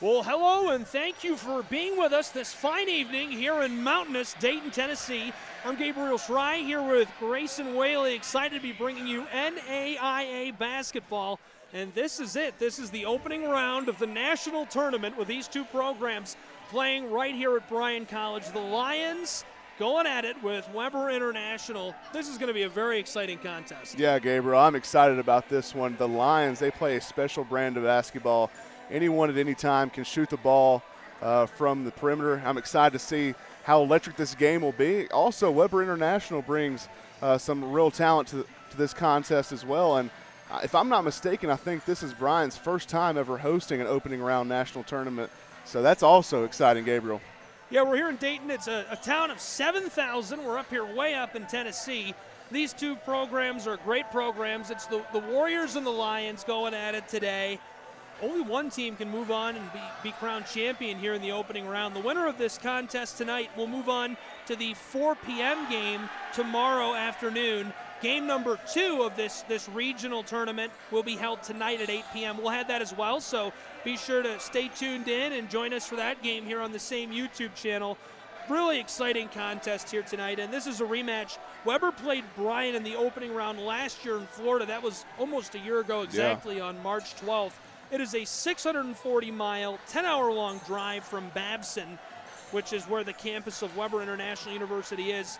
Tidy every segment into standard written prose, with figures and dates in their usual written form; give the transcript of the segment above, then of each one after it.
Well, hello and thank you for being with us this fine evening here in mountainous Dayton, Tennessee. I'm Gabriel Schrei here with Grayson Whaley, excited to be bringing you NAIA basketball. And this is it. This is the opening round of the national tournament with these two programs playing right here at Bryan College. The Lions going at it with Weber International. This is going to be a very exciting contest. Yeah, Gabriel, I'm excited about this one. The Lions, they play a special brand of basketball. Anyone at any time can shoot the ball from the perimeter. I'm excited to see how electric this game will be. Also, Weber International brings some real talent to this contest as well. And if I'm not mistaken, I think this is Bryan's first time ever hosting an opening round national tournament. So that's also exciting, Gabriel. Yeah, we're here in Dayton. It's a town of 7,000. We're up here way up in Tennessee. These two programs are great programs. It's the Warriors and the Lions going at it today. Only one team can move on and be crowned champion here in the opening round. The winner of this contest tonight will move on to the 4 p.m. game tomorrow afternoon. Game number 2 of this regional tournament will be held tonight at 8 p.m. We'll have that as well, so be sure to stay tuned in and join us for that game here on the same YouTube channel. Really exciting contest here tonight, and this is a rematch. Weber played Bryan in the opening round last year in Florida. That was almost a year ago exactly on March 12th. It is a 640-mile, 10-hour-long drive from Babson, which is where the campus of Weber International University is.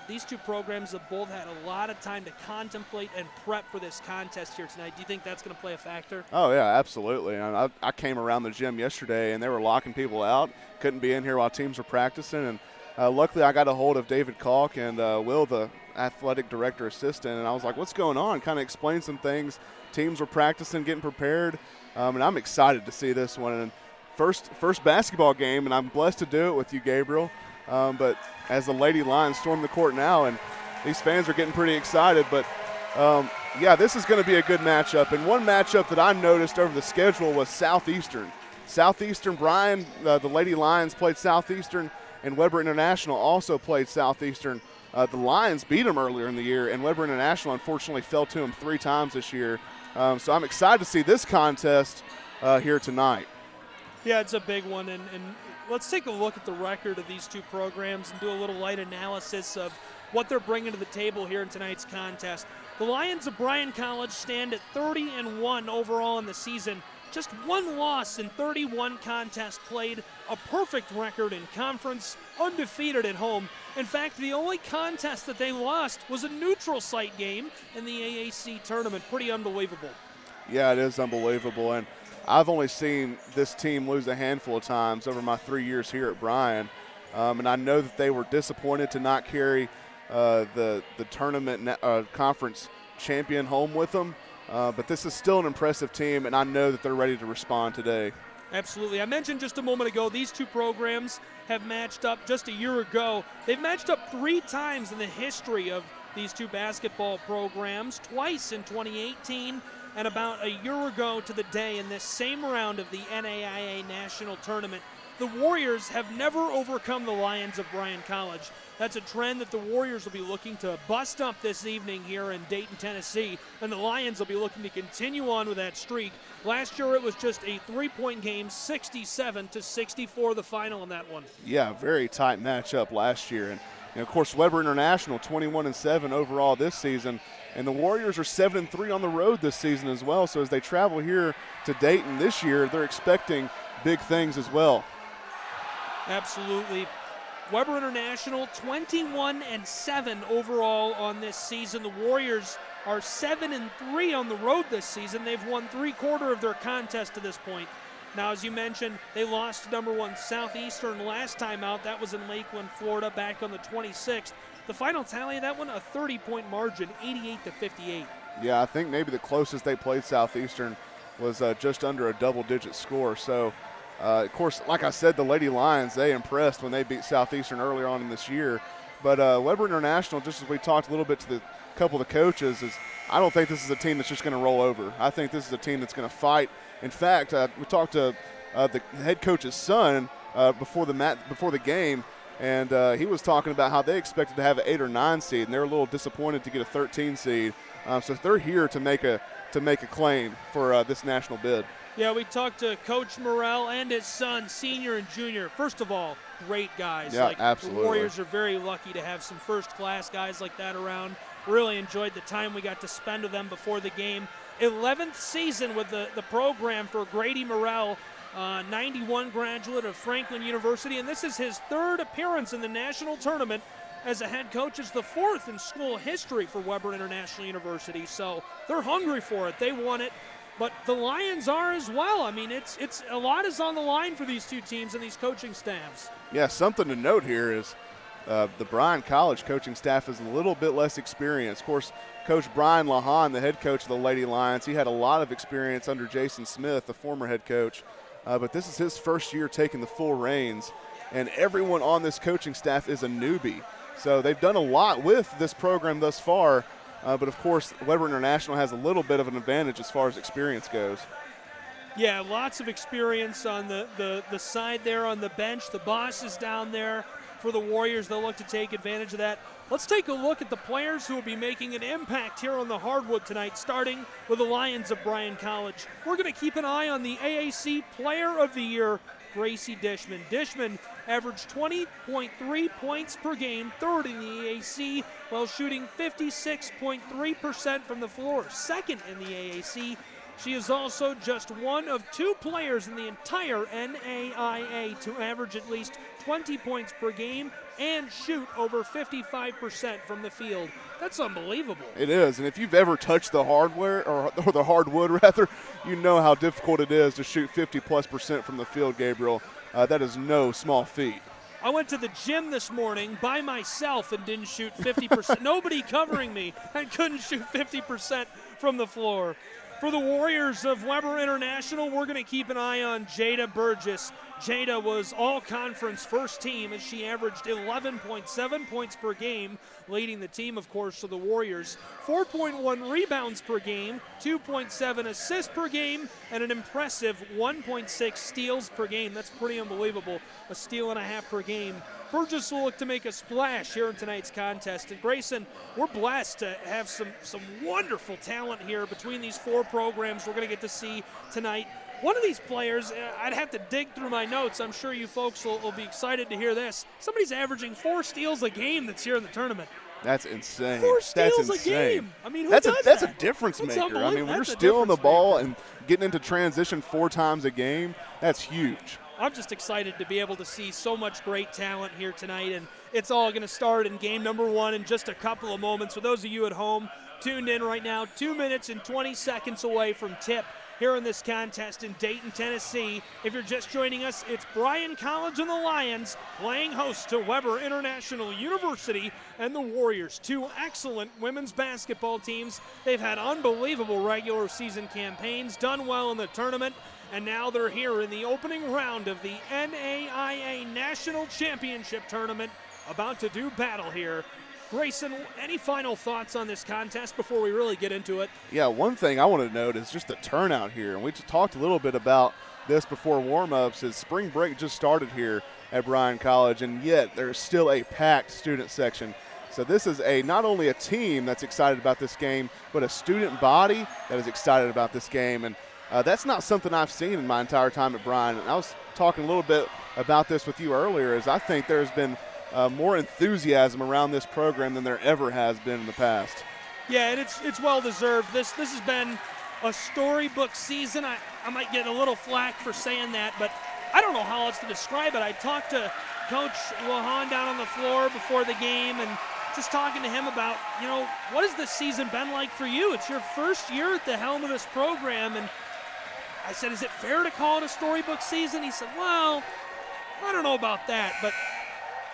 These two programs have both had a lot of time to contemplate and prep for this contest here tonight. Do you think that's going to play a factor? Oh, yeah, absolutely. I came around the gym yesterday, and they were locking people out. Couldn't be in here while teams were practicing. And luckily, I got a hold of David Kalk and Will, the athletic director assistant, and I was like, what's going on? Kind of explained some things. Teams were practicing, getting prepared. And I'm excited to see this one. And first basketball game, and I'm blessed to do it with you, Gabriel. But as the Lady Lions storm the court now, and these fans are getting pretty excited. But, yeah, this is going to be a good matchup. And one matchup that I noticed over the schedule was Southeastern. Southeastern Bryan, the Lady Lions played Southeastern, and Weber International also played Southeastern. The Lions beat them earlier in the year, and Weber International unfortunately fell to them 3 times this year. So I'm excited to see this contest here tonight. Yeah, it's a big one, and let's take a look at the record of these two programs and do a little light analysis of what they're bringing to the table here in tonight's contest. The Lions of Bryan College stand at 30-1 overall in the season. Just 1 loss in 31 contests played, a perfect record in conference, undefeated at home. In fact, the only contest that they lost was a neutral site game in the AAC tournament. Pretty unbelievable. Yeah, it is unbelievable. And I've only seen this team lose a handful of times over my 3 years here at Bryan. And I know that they were disappointed to not carry the tournament conference champion home with them. But this is still an impressive team, and I know that they're ready to respond today. Absolutely. I mentioned just a moment ago, these two programs have matched up just a year ago. They've matched up 3 times in the history of these two basketball programs, twice in 2018 and about a year ago to the day in this same round of the NAIA National Tournament. The Warriors have never overcome the Lions of Bryan College. That's a trend that the Warriors will be looking to bust up this evening here in Dayton, Tennessee, and the Lions will be looking to continue on with that streak. Last year it was just a 3-point game, 67-64 the final in that one. Yeah, very tight matchup last year. And of course, Weber International 21-7 overall this season, and the Warriors are 7-3 on the road this season as well. So as they travel here to Dayton this year, they're expecting big things as well. Absolutely. Weber International 21-7 overall on this season. The Warriors are 7-3 on the road this season. They've won 3/4 of their contest to this point. Now, as you mentioned, they lost to number 1 Southeastern last time out. That was in Lakeland, Florida, back on the 26th. The final tally of that one, a 30-point margin, 88-58. Yeah, I think maybe the closest they played Southeastern was just under a double-digit score. So, of course, like I said, the Lady Lions, they impressed when they beat Southeastern earlier on in this year. But Weber International, just as we talked a little bit to the couple of the coaches, is I don't think this is a team that's just going to roll over. I think this is a team that's going to fight. In fact, we talked to the head coach's son before the game, and he was talking about how they expected to have an 8 or 9 seed, and they're a little disappointed to get a 13 seed. So they're here to make a claim for this national bid. Yeah, we talked to Coach Morrell and his son, senior and junior. First of all, great guys. Yeah, absolutely. The Warriors are very lucky to have some first-class guys like that around. Really enjoyed the time we got to spend with them before the game. 11th season with the program for Grady Morrell, 91 graduate of Franklin University, and this is his 3rd appearance in the national tournament as a head coach. It's the 4th in school history for Weber International University, so they're hungry for it. They want it. But the Lions are as well. I mean, it's a lot is on the line for these two teams and these coaching staffs. Yeah, something to note here is the Bryan College coaching staff is a little bit less experienced. Of course, Coach Brian Lahan, the head coach of the Lady Lions, he had a lot of experience under Jason Smith, the former head coach. But this is his first year taking the full reins, and everyone on this coaching staff is a newbie. So they've done a lot with this program thus far. But, of course, Weber International has a little bit of an advantage as far as experience goes. Yeah, lots of experience on the side there on the bench. The boss is down there for the Warriors. They'll look to take advantage of that. Let's take a look at the players who will be making an impact here on the hardwood tonight, starting with the Lions of Bryan College. We're going to keep an eye on the AAC Player of the Year, Gracie Dishman. Dishman averaged 20.3 points per game, 3rd in the AAC, while shooting 56.3% from the floor, 2nd in the AAC. She is also just one of 2 players in the entire NAIA to average at least 20 points per game and shoot over 55% from the field. That's unbelievable. It is, and if you've ever touched the hardware, or the hardwood rather, you know how difficult it is to shoot 50+% from the field, Gabriel. That is no small feat. I went to the gym this morning by myself and didn't shoot 50%. Nobody covering me. I couldn't shoot 50% from the floor. For the Warriors of Weber International, we're going to keep an eye on Jada Burgess. Jada was all-conference first team as she averaged 11.7 points per game, leading the team, of course, to the Warriors. 4.1 rebounds per game, 2.7 assists per game, and an impressive 1.6 steals per game. That's pretty unbelievable, a steal and a half per game. Burgess will look to make a splash here in tonight's contest. And Grayson, we're blessed to have some wonderful talent here between these 4 programs we're going to get to see tonight. One of these players, I'd have to dig through my notes. I'm sure you folks will be excited to hear this. Somebody's averaging 4 steals a game that's here in the tournament. That's insane. 4 steals that's insane. a game. I mean, that's a difference That's maker. I mean, when you're That's a stealing the difference ball maker. and getting into transition 4 times a game, that's huge. I'm just excited to be able to see so much great talent here tonight, and it's all going to start in game number 1 in just a couple of moments. For those of you at home tuned in right now, 2 minutes and 20 seconds away from tip here in this contest in Dayton, Tennessee. If you're just joining us, it's Bryan College and the Lions playing host to Weber International University and the Warriors, 2 excellent women's basketball teams. They've had unbelievable regular season campaigns, done well in the tournament, and now they're here in the opening round of the NAIA National Championship Tournament, about to do battle here. Grayson, any final thoughts on this contest before we really get into it? Yeah, one thing I want to note is just the turnout here. And we talked a little bit about this before warm-ups, is spring break just started here at Bryan College, and yet there's still a packed student section. So this is not only a team that's excited about this game, but a student body that is excited about this game. And that's not something I've seen in my entire time at Bryan. And I was talking a little bit about this with you earlier, as I think there's been more enthusiasm around this program than there ever has been in the past. Yeah, and it's well-deserved. This has been a storybook season. I might get a little flack for saying that, but I don't know how else to describe it. I talked to Coach Lahan down on the floor before the game, and just talking to him about, what has this season been like for you? It's your first year at the helm of this program, and I said, is it fair to call it a storybook season? He said, well, I don't know about that, but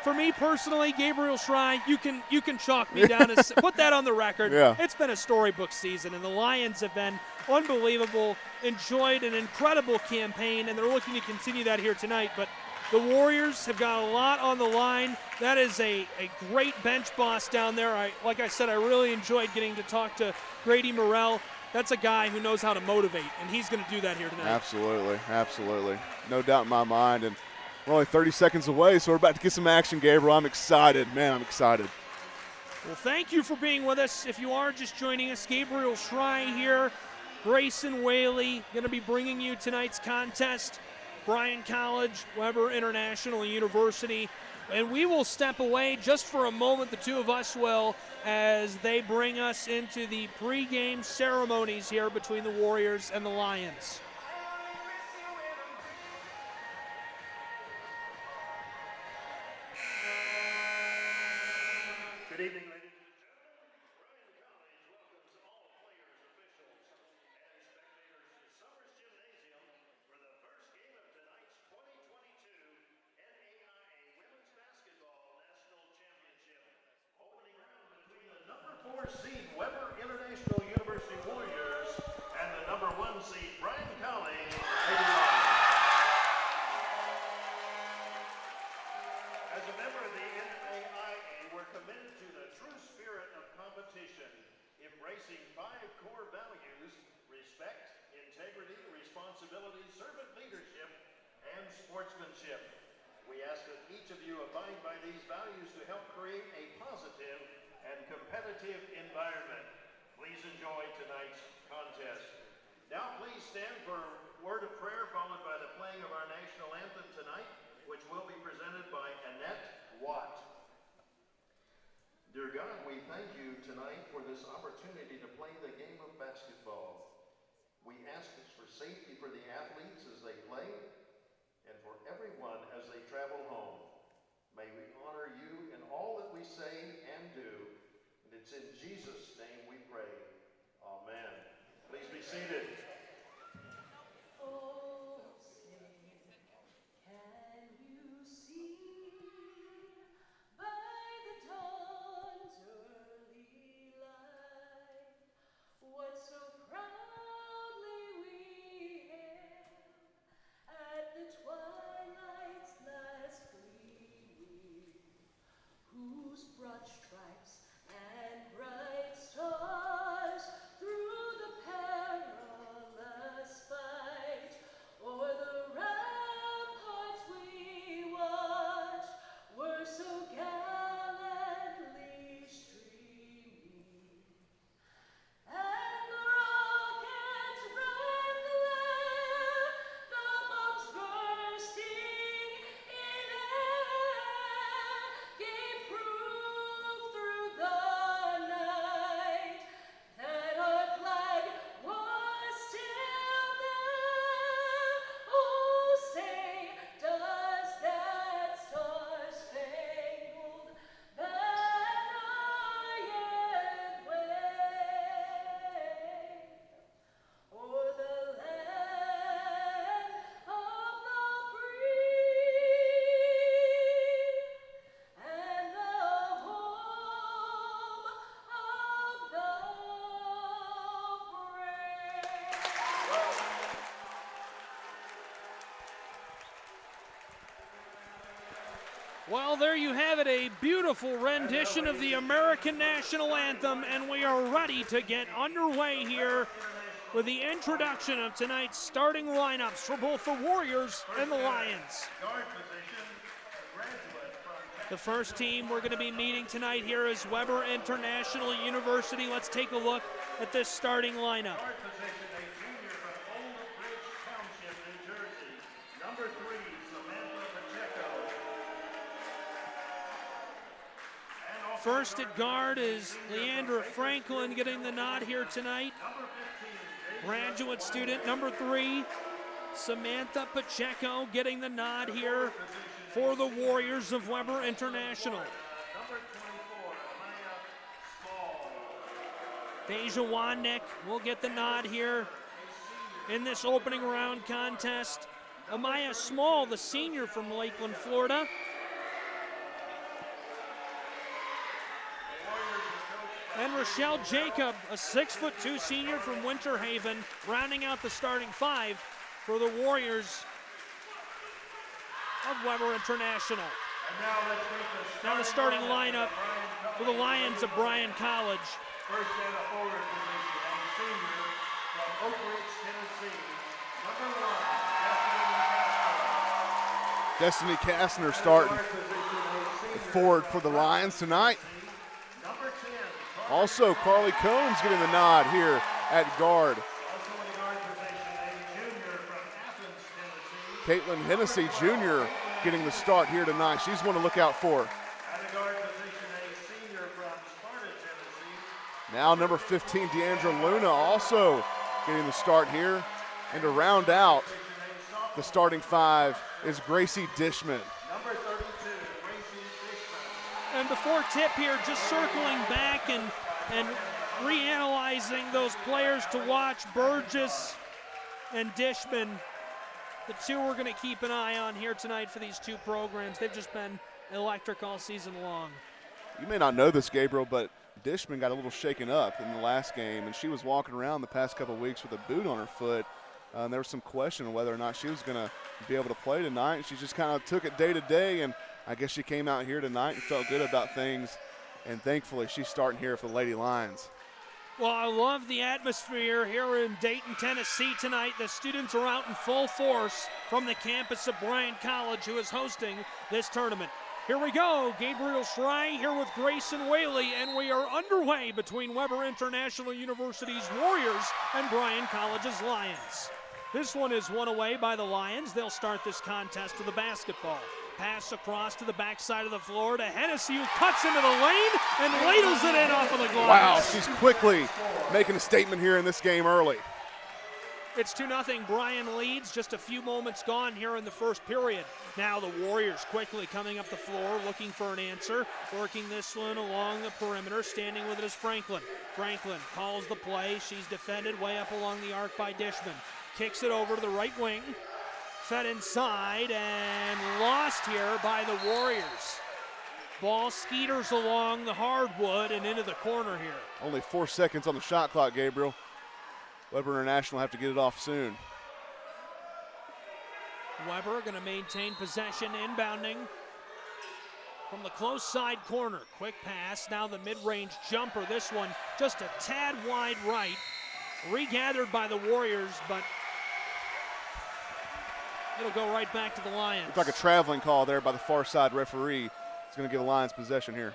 for me personally, Gabriel Schrei, you can chalk me down and put that on the record. Yeah. It's been a storybook season, and the Lions have been unbelievable, enjoyed an incredible campaign, and they're looking to continue that here tonight. But the Warriors have got a lot on the line. That is a great bench boss down there. Like I said, I really enjoyed getting to talk to Grady Morrell. That's a guy who knows how to motivate, and he's going to do that here tonight. Absolutely, absolutely. No doubt in my mind. And we're only 30 seconds away, so we're about to get some action, Gabriel. I'm excited. Man, I'm excited. Well, thank you for being with us. If you are just joining us, Gabriel Schrei here Grayson Whaley going to be bringing you tonight's contest. Bryan College, Weber International University. And we will step away just for a moment, the two of us will, as they bring us into the pregame ceremonies here between the Warriors and the Lions. Good evening, ladies. Seed Weber International University Warriors and the number 1 seed Bryan College. As a member of the NAIA, we're committed to the true spirit of competition, embracing 5 core values: respect, integrity, responsibility, servant leadership, and sportsmanship. We ask that each of you abide by these values to help create a positive and competitive environment. Please enjoy tonight's contest. Now please stand for a word of prayer followed by the playing of our national anthem tonight, which will be presented by Annette Watt. Dear God, we thank you tonight for this opportunity to play the game of basketball. We ask for safety for the athletes as they play and for everyone as they travel home. May we honor you in all that we say and do. And it's in Jesus' name we pray. Amen. Please be seated. Oh, say, can you see by the dawn's early light what so proudly we hailed at the twilight's last gleaming, whose broad stripes and bright stars through the perilous fight o'er the ramparts we watched were so gallantly streaming. And the rockets red glare, the bombs bursting in air, gave proof through the night that our flag was still there. Oh, say, does that star-spangled banner yet wave o'er the land of the free and the home of the brave? Well, there you have it, a beautiful rendition of the American National Anthem, and we are ready to get underway here with the introduction of tonight's starting lineups for both the Warriors and the Lions. Guard position, graduate from The first team we're going to be meeting tonight here is Weber International University. Let's take a look at this starting lineup. guard position, a junior from Old Bridge Township, New Jersey. Number 3, Samantha Pacheco. And also First at guard is Leandra Franklin getting the nod here tonight. number 15, Graduate student number 3, Samantha Pacheco getting the nod here for the Warriors of Weber International. number 24, Amaya Small. Deja Wandnick will get the nod here in this opening round contest. Amaya Small, the senior from Lakeland, Florida. And Rochelle Jacob, a 6'2" senior from Winter Haven, rounding out the starting 5 for the Warriors of Weber International. And now let's meet Now the starting lineup for the Lions of Bryan College. First in a forward position, a senior from Oak Ridge, Tennessee. Number 1, Destiny Kastner starting guard position, a senior forward for the Lions tonight. number 10, Also, Carly Combs getting the nod here at guard. also Caitlin Hennessy Jr. getting the start here tonight. She's one to look out for. At the guard position, a senior from Sparta, Tennessee. Now number 15, Deandra Luna, also getting the start here. And to round out the starting five is Gracie Dishman. Number 32, Gracie Fishman. And before tip here, just circling back and reanalyzing those players to watch, Burgess and Dishman. The two we're going to keep an eye on here tonight for these two programs. They've just been electric all season long. You may not know this, Gabriel, but Dishman got a little shaken up in the last game, and she was walking around the past couple of weeks with a boot on her foot. And there was some question whether or not she was going to be able to play tonight. And she just kind of took it day to day, and I guess she came out here tonight and felt good about things. And thankfully, she's starting here for the Lady Lions. Well, I love the atmosphere here in Dayton, Tennessee tonight. The students are out in full force from the campus of Bryan College, who is hosting this tournament. Here we go. Gabriel Schrei here with Grayson Whaley, and we are underway between Weber International University's Warriors and Bryan College's Lions. This one is won away by the Lions. They'll start this contest with the basketball. Pass across to the backside of the floor to Hennessy, who cuts into the lane and ladles it in off of the glass. Wow, she's quickly making a statement here in this game early. It's 2-0. Bryan leads, just a few moments gone here in the first period. Now the Warriors quickly coming up the floor, looking for an answer. Working this one along the perimeter, standing with it is Franklin. Franklin calls the play. She's defended way up along the arc by Dishman. Kicks it over to the right wing. Fed inside and lost here by the Warriors. Ball skeeters along the hardwood and into the corner here. Only 4 seconds on the shot clock, Gabriel. Weber International have to get it off soon. Weber going to maintain possession, inbounding from the close side corner. Quick pass, now the mid-range jumper. This one just a tad wide right. Regathered by the Warriors, but it'll go right back to the Lions. Looks like a traveling call there by the far side referee. It's going to give the Lions possession here.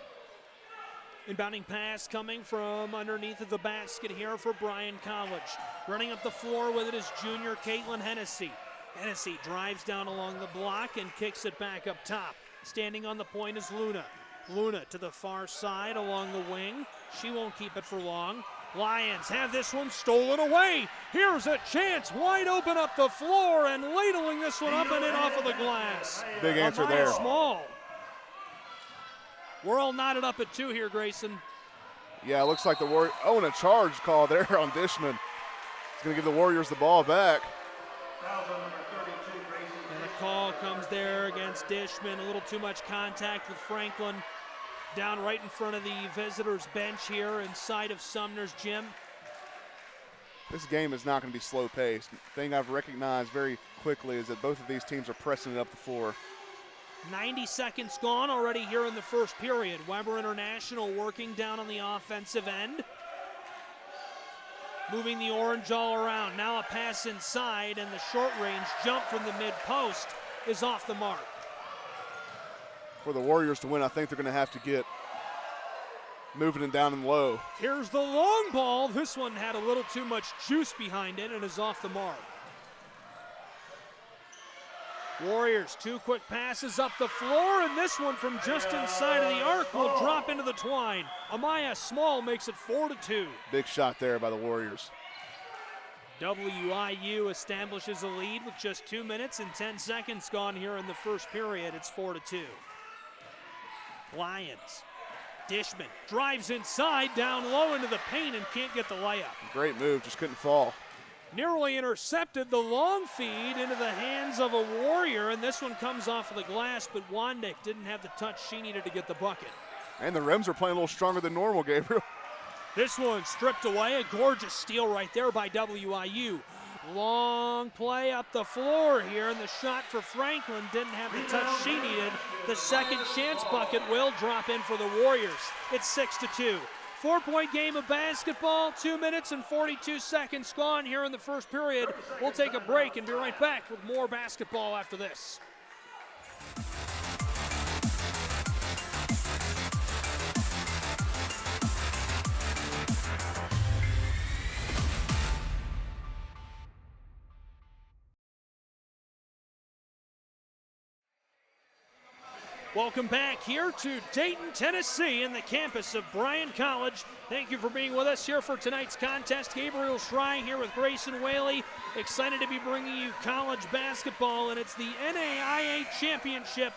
Inbounding pass coming from underneath of the basket here for Bryan College. Running up the floor with it is junior Caitlin Hennessy. Hennessy drives down along the block and kicks it back up top. Standing on the point is Luna. Luna to the far side along the wing. She won't keep it for long. Lions have this one stolen away. Here's a chance, wide open up the floor and ladling this one up and in off of the glass. Big answer Amaya there. Small. We're all knotted up at 2 here, Grayson. Yeah, it looks like the Warriors. Oh, and a charge call there on Dishman. It's going to give the Warriors the ball back. Foul on number 32, Gracie And the call comes there against Dishman. A little too much contact with Franklin. Down right in front of the visitors' bench here inside of Sumner's gym. This game is not going to be slow paced. The thing I've recognized very quickly is that both of these teams are pressing it up the floor. 90 seconds gone already here in the first period. Weber International working down on the offensive end. Moving the orange all around. Now a pass inside, and the short range jump from the mid post is off the mark. For the Warriors to win, I think they're going to have to get moving it down and low. Here's the long ball. This one had a little too much juice behind it and is off the mark. Warriors, 2 quick passes up the floor, and this one from just inside of the arc will drop into the twine. Amaya Small makes it 4-2. Big shot there by the Warriors. WIU establishes a lead with just 2 minutes and 10 seconds gone here in the first period. It's 4-2. Lions. Dishman drives inside, down low into the paint, and can't get the layup. Great move, just couldn't fall. Nearly intercepted the long feed into the hands of a Warrior, and this one comes off of the glass, but Wandick didn't have the touch she needed to get the bucket. And the rims are playing a little stronger than normal, Gabriel. This one stripped away, a gorgeous steal right there by WIU. Long play up the floor here, and the shot for Franklin didn't have the touch she needed. The second chance bucket will drop in for the Warriors. It's 6-2. 4-point game of basketball, 2 minutes and 42 seconds gone here in the first period. We'll take a break and be right back with more basketball after this. Welcome back here to Dayton, Tennessee, in the campus of Bryan College. Thank you for being with us here for tonight's contest. Gabriel Schrei here with Grayson Whaley. Excited to be bringing you college basketball, and it's the NAIA Championship.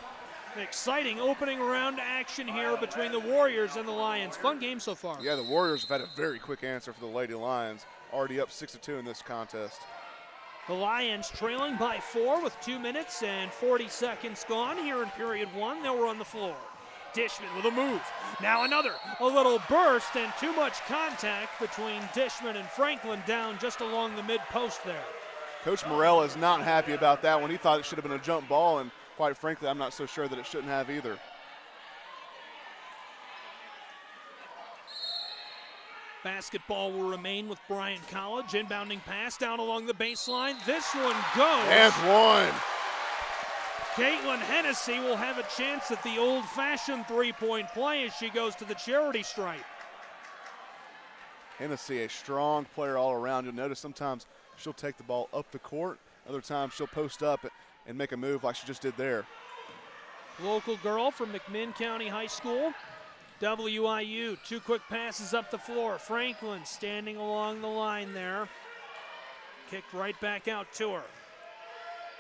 An exciting opening round action here between the Warriors and the Lions. Fun game so far. Yeah, the Warriors have had a very quick answer for the Lady Lions. Already up 6-2 in this contest. The Lions trailing by 4 with 2 minutes and 40 seconds gone here in period 1. They were on the floor. Dishman with a move. Now another. A little burst and too much contact between Dishman and Franklin down just along the mid-post there. Coach Morell is not happy about that one. He thought it should have been a jump ball, and quite frankly, I'm not so sure that it shouldn't have either. Basketball will remain with Bryan College. Inbounding pass down along the baseline. This one goes. And one. Caitlin Hennessy will have a chance at the old-fashioned three-point play as she goes to the charity stripe. Hennessy, a strong player all around. You'll notice sometimes she'll take the ball up the court. Other times she'll post up and make a move like she just did there. Local girl from McMinn County High School. WIU, 2 quick passes up the floor. Franklin standing along the line there. Kicked right back out to her.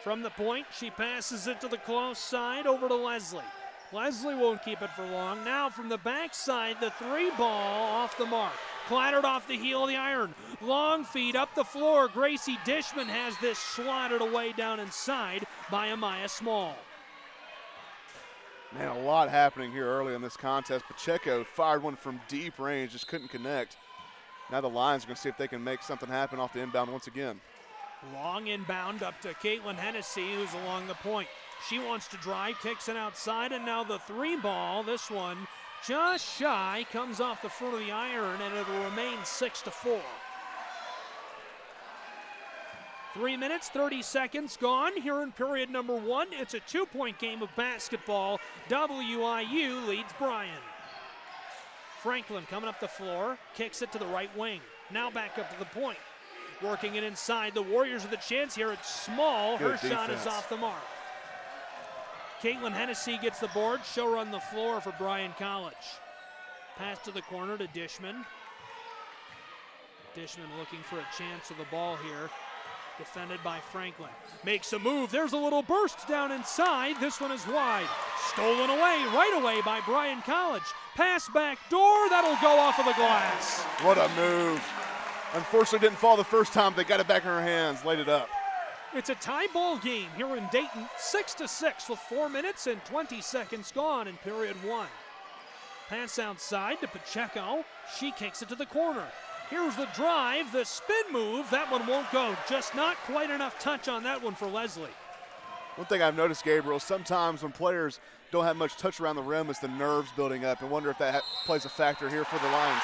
From the point, she passes it to the close side over to Leslie. Leslie won't keep it for long. Now from the backside, the 3 ball off the mark. Clattered off the heel of the iron. Long feed up the floor. Gracie Dishman has this slotted away down inside by Amaya Small. Man, a lot happening here early in this contest. Pacheco fired one from deep range, just couldn't connect. Now the Lions are going to see if they can make something happen off the inbound once again. Long inbound up to Caitlin Hennessy, who's along the point. She wants to drive, kicks it outside, and now the 3 ball, this one just shy, comes off the front of the iron, and it'll remain 6-4. 3 minutes, 30 seconds gone here in period number 1. It's a 2-point game of basketball. WIU leads Bryan. Franklin coming up the floor, kicks it to the right wing. Now back up to the point. Working it inside. The Warriors with a chance here. It's Small. Good Her shot is defense. off the mark. Caitlin Hennessy gets the board. Show her on the floor for Bryan College. Pass to the corner to Dishman. Dishman looking for a chance of the ball here. Defended by Franklin. Makes a move. There's a little burst down inside. This one is wide. Stolen away, right away by Bryan College. Pass back door. That'll go off of the glass. What a move. Unfortunately, didn't fall the first time. They got it back in her hands, laid it up. It's a tie ball game here in Dayton. 6-6 with 4 minutes and 20 seconds gone in period 1. Pass outside to Pacheco. She kicks it to the corner. Here's the drive, the spin move. That one won't go. Just not quite enough touch on that one for Leslie. One thing I've noticed, Gabriel, sometimes when players don't have much touch around the rim, it's the nerves building up. I wonder if that plays a factor here for the Lions.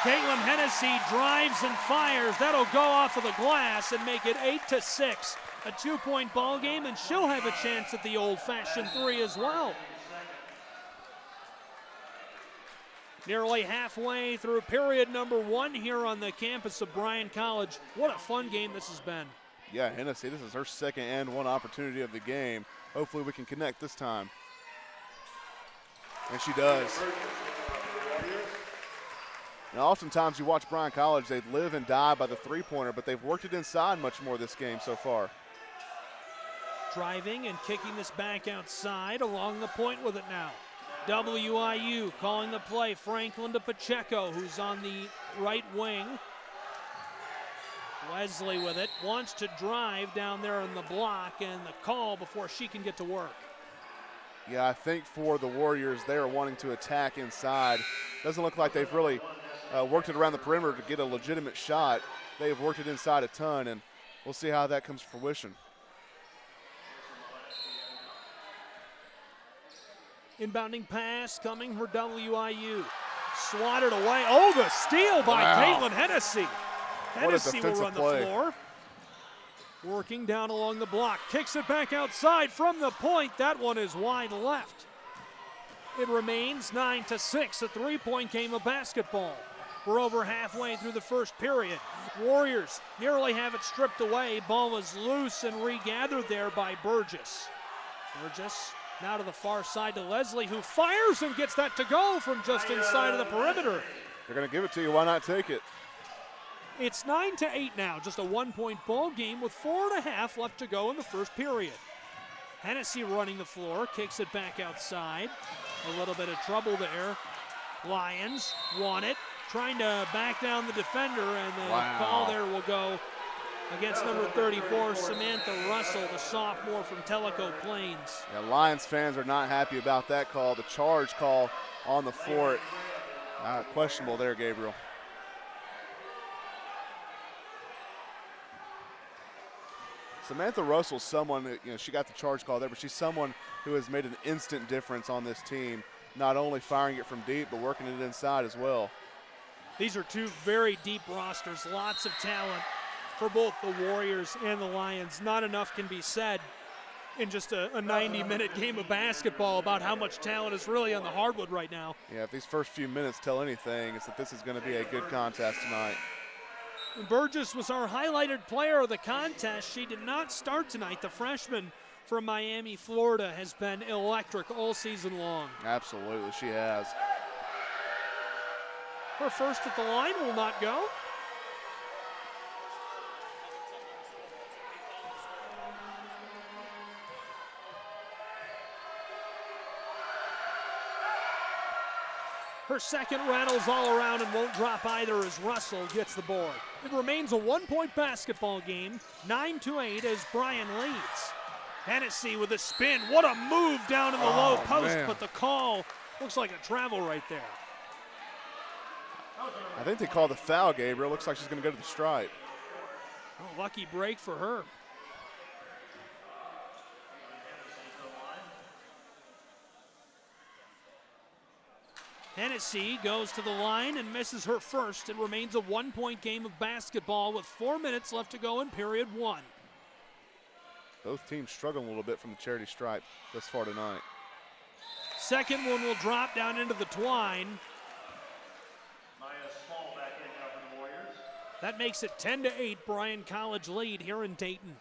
Caitlin Hennessy drives and fires. That'll go off of the glass and make it 8-6. A 2-point ball game, and she'll have a chance at the old-fashioned 3 as well. Nearly halfway through period number 1 here on the campus of Bryan College. What a fun game this has been. Yeah, Hennessy, this is her second and 1 opportunity of the game. Hopefully we can connect this time. And she does. Now, oftentimes you watch Bryan College, they live and die by the 3-pointer, but they've worked it inside much more this game so far. Driving and kicking this back outside along the point with it now. WIU calling the play. Franklin to Pacheco, who's on the right wing. Leslie with it, wants to drive down there in the block, and the call before she can get to work. Yeah, I think for the Warriors, they are wanting to attack inside. Doesn't look like they've really worked it around the perimeter to get a legitimate shot. They've worked it inside a ton, and we'll see how that comes to fruition. Inbounding pass coming for WIU. Swatted away. Oh, the steal by Caitlin Hennessy. Hennessy will run the floor. Working down along the block. Kicks it back outside from the point. That one is wide left. It remains 9-6, a 3-point game of basketball. We're over halfway through the first period. Warriors nearly have it stripped away. Ball is loose and regathered there by Burgess. Burgess Now to the far side to Leslie, who fires and gets that to go from just inside of the perimeter. They're going to give it to you. Why not take it? It's 9-8 now, just a 1-point ball game with 4.5 left to go in the first period. Hennessy running the floor, kicks it back outside. A little bit of trouble there. Lions want it, trying to back down the defender, and the call there will go against number 34, Samantha Russell, the sophomore from Tellico Plains. Yeah, Lions fans are not happy about that call. The charge call on the floor, questionable there, Gabriel. Samantha Russell's someone that, she got the charge call there, but she's someone who has made an instant difference on this team, not only firing it from deep, but working it inside as well. These are two very deep rosters, lots of talent for both the Warriors and the Lions. Not enough can be said in just a 90-minute game of basketball about how much talent is really on the hardwood right now. Yeah, if these first few minutes tell anything, it's that this is going to be a good contest tonight. Burgess was our highlighted player of the contest. She did not start tonight. The freshman from Miami, Florida, has been electric all season long. Absolutely, she has. Her first at the line will not go. Her second rattles all around and won't drop either as Russell gets the board. It remains a 1-point basketball game, 9-8 as Bryan leads. Hennessy with a spin. What a move down in the low post, man. But the call looks like a travel right there. I think they called the foul, Gabriel. Looks like she's going to go to the stripe. Oh, lucky break for her. Hennessy goes to the line and misses her first. It remains a 1-point game of basketball with 4 minutes left to go in period 1. Both teams struggling a little bit from the charity stripe thus far tonight. Second one will drop down into the twine. NAIA Small back in now for the Warriors. That makes it 10-8, Bryan College lead here in Dayton.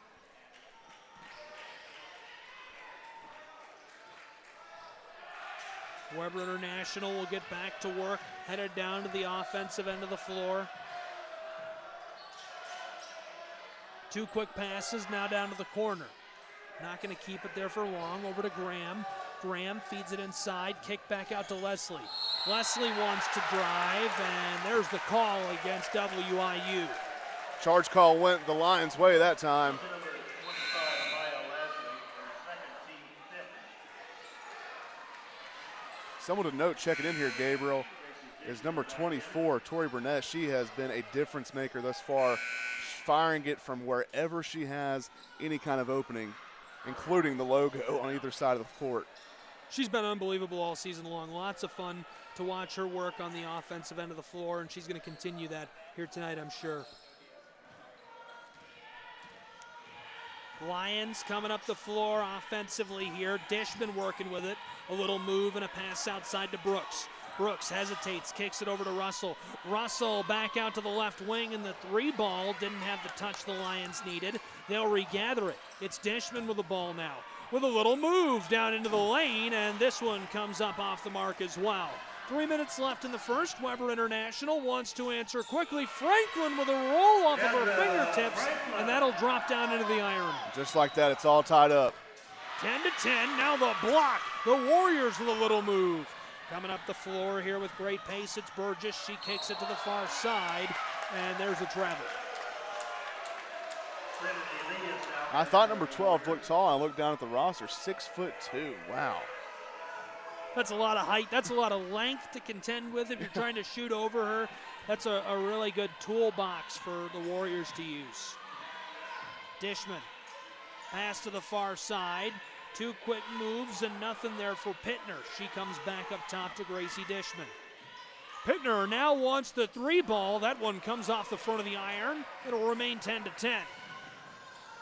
Weber International will get back to work, headed down to the offensive end of the floor. 2 quick passes now down to the corner. Not going to keep it there for long. Over to Graham. Graham feeds it inside. Kick back out to Leslie. Leslie wants to drive, and there's the call against WIU. Charge call went the Lions' way that time. Number 25, Maya Leslie, her second team fifth. Someone to note checking in here, Gabriel, is number 24, Tori Burnett. She has been a difference maker thus far, firing it from wherever she has any kind of opening, including the logo on either side of the court. She's been unbelievable all season long. Lots of fun to watch her work on the offensive end of the floor, and she's going to continue that here tonight, I'm sure. Lions coming up the floor offensively here. Dishman working with it. A little move and a pass outside to Brooks. Brooks hesitates, kicks it over to Russell. Russell back out to the left wing, and the 3 ball didn't have the touch the Lions needed. They'll regather it. It's Dishman with the ball now, with a little move down into the lane, and this one comes up off the mark as well. 3 minutes left in the first. Weber International wants to answer quickly. Franklin with a roll off of her fingertips, and that'll drop down into the iron. Just like that, it's all tied up. 10-10, now the block. The Warriors with a little move. Coming up the floor here with great pace, it's Burgess. She kicks it to the far side, and there's a travel. I thought number 12 looked tall. I looked down at the roster, 6'2". Wow. That's a lot of height. That's a lot of length to contend with if you're trying to shoot over her. That's a really good toolbox for the Warriors to use. Dishman, pass to the far side. 2 quick moves and nothing there for Pittner. She comes back up top to Gracie Dishman. Pittner now wants the 3 ball. That one comes off the front of the iron. It'll remain 10-10.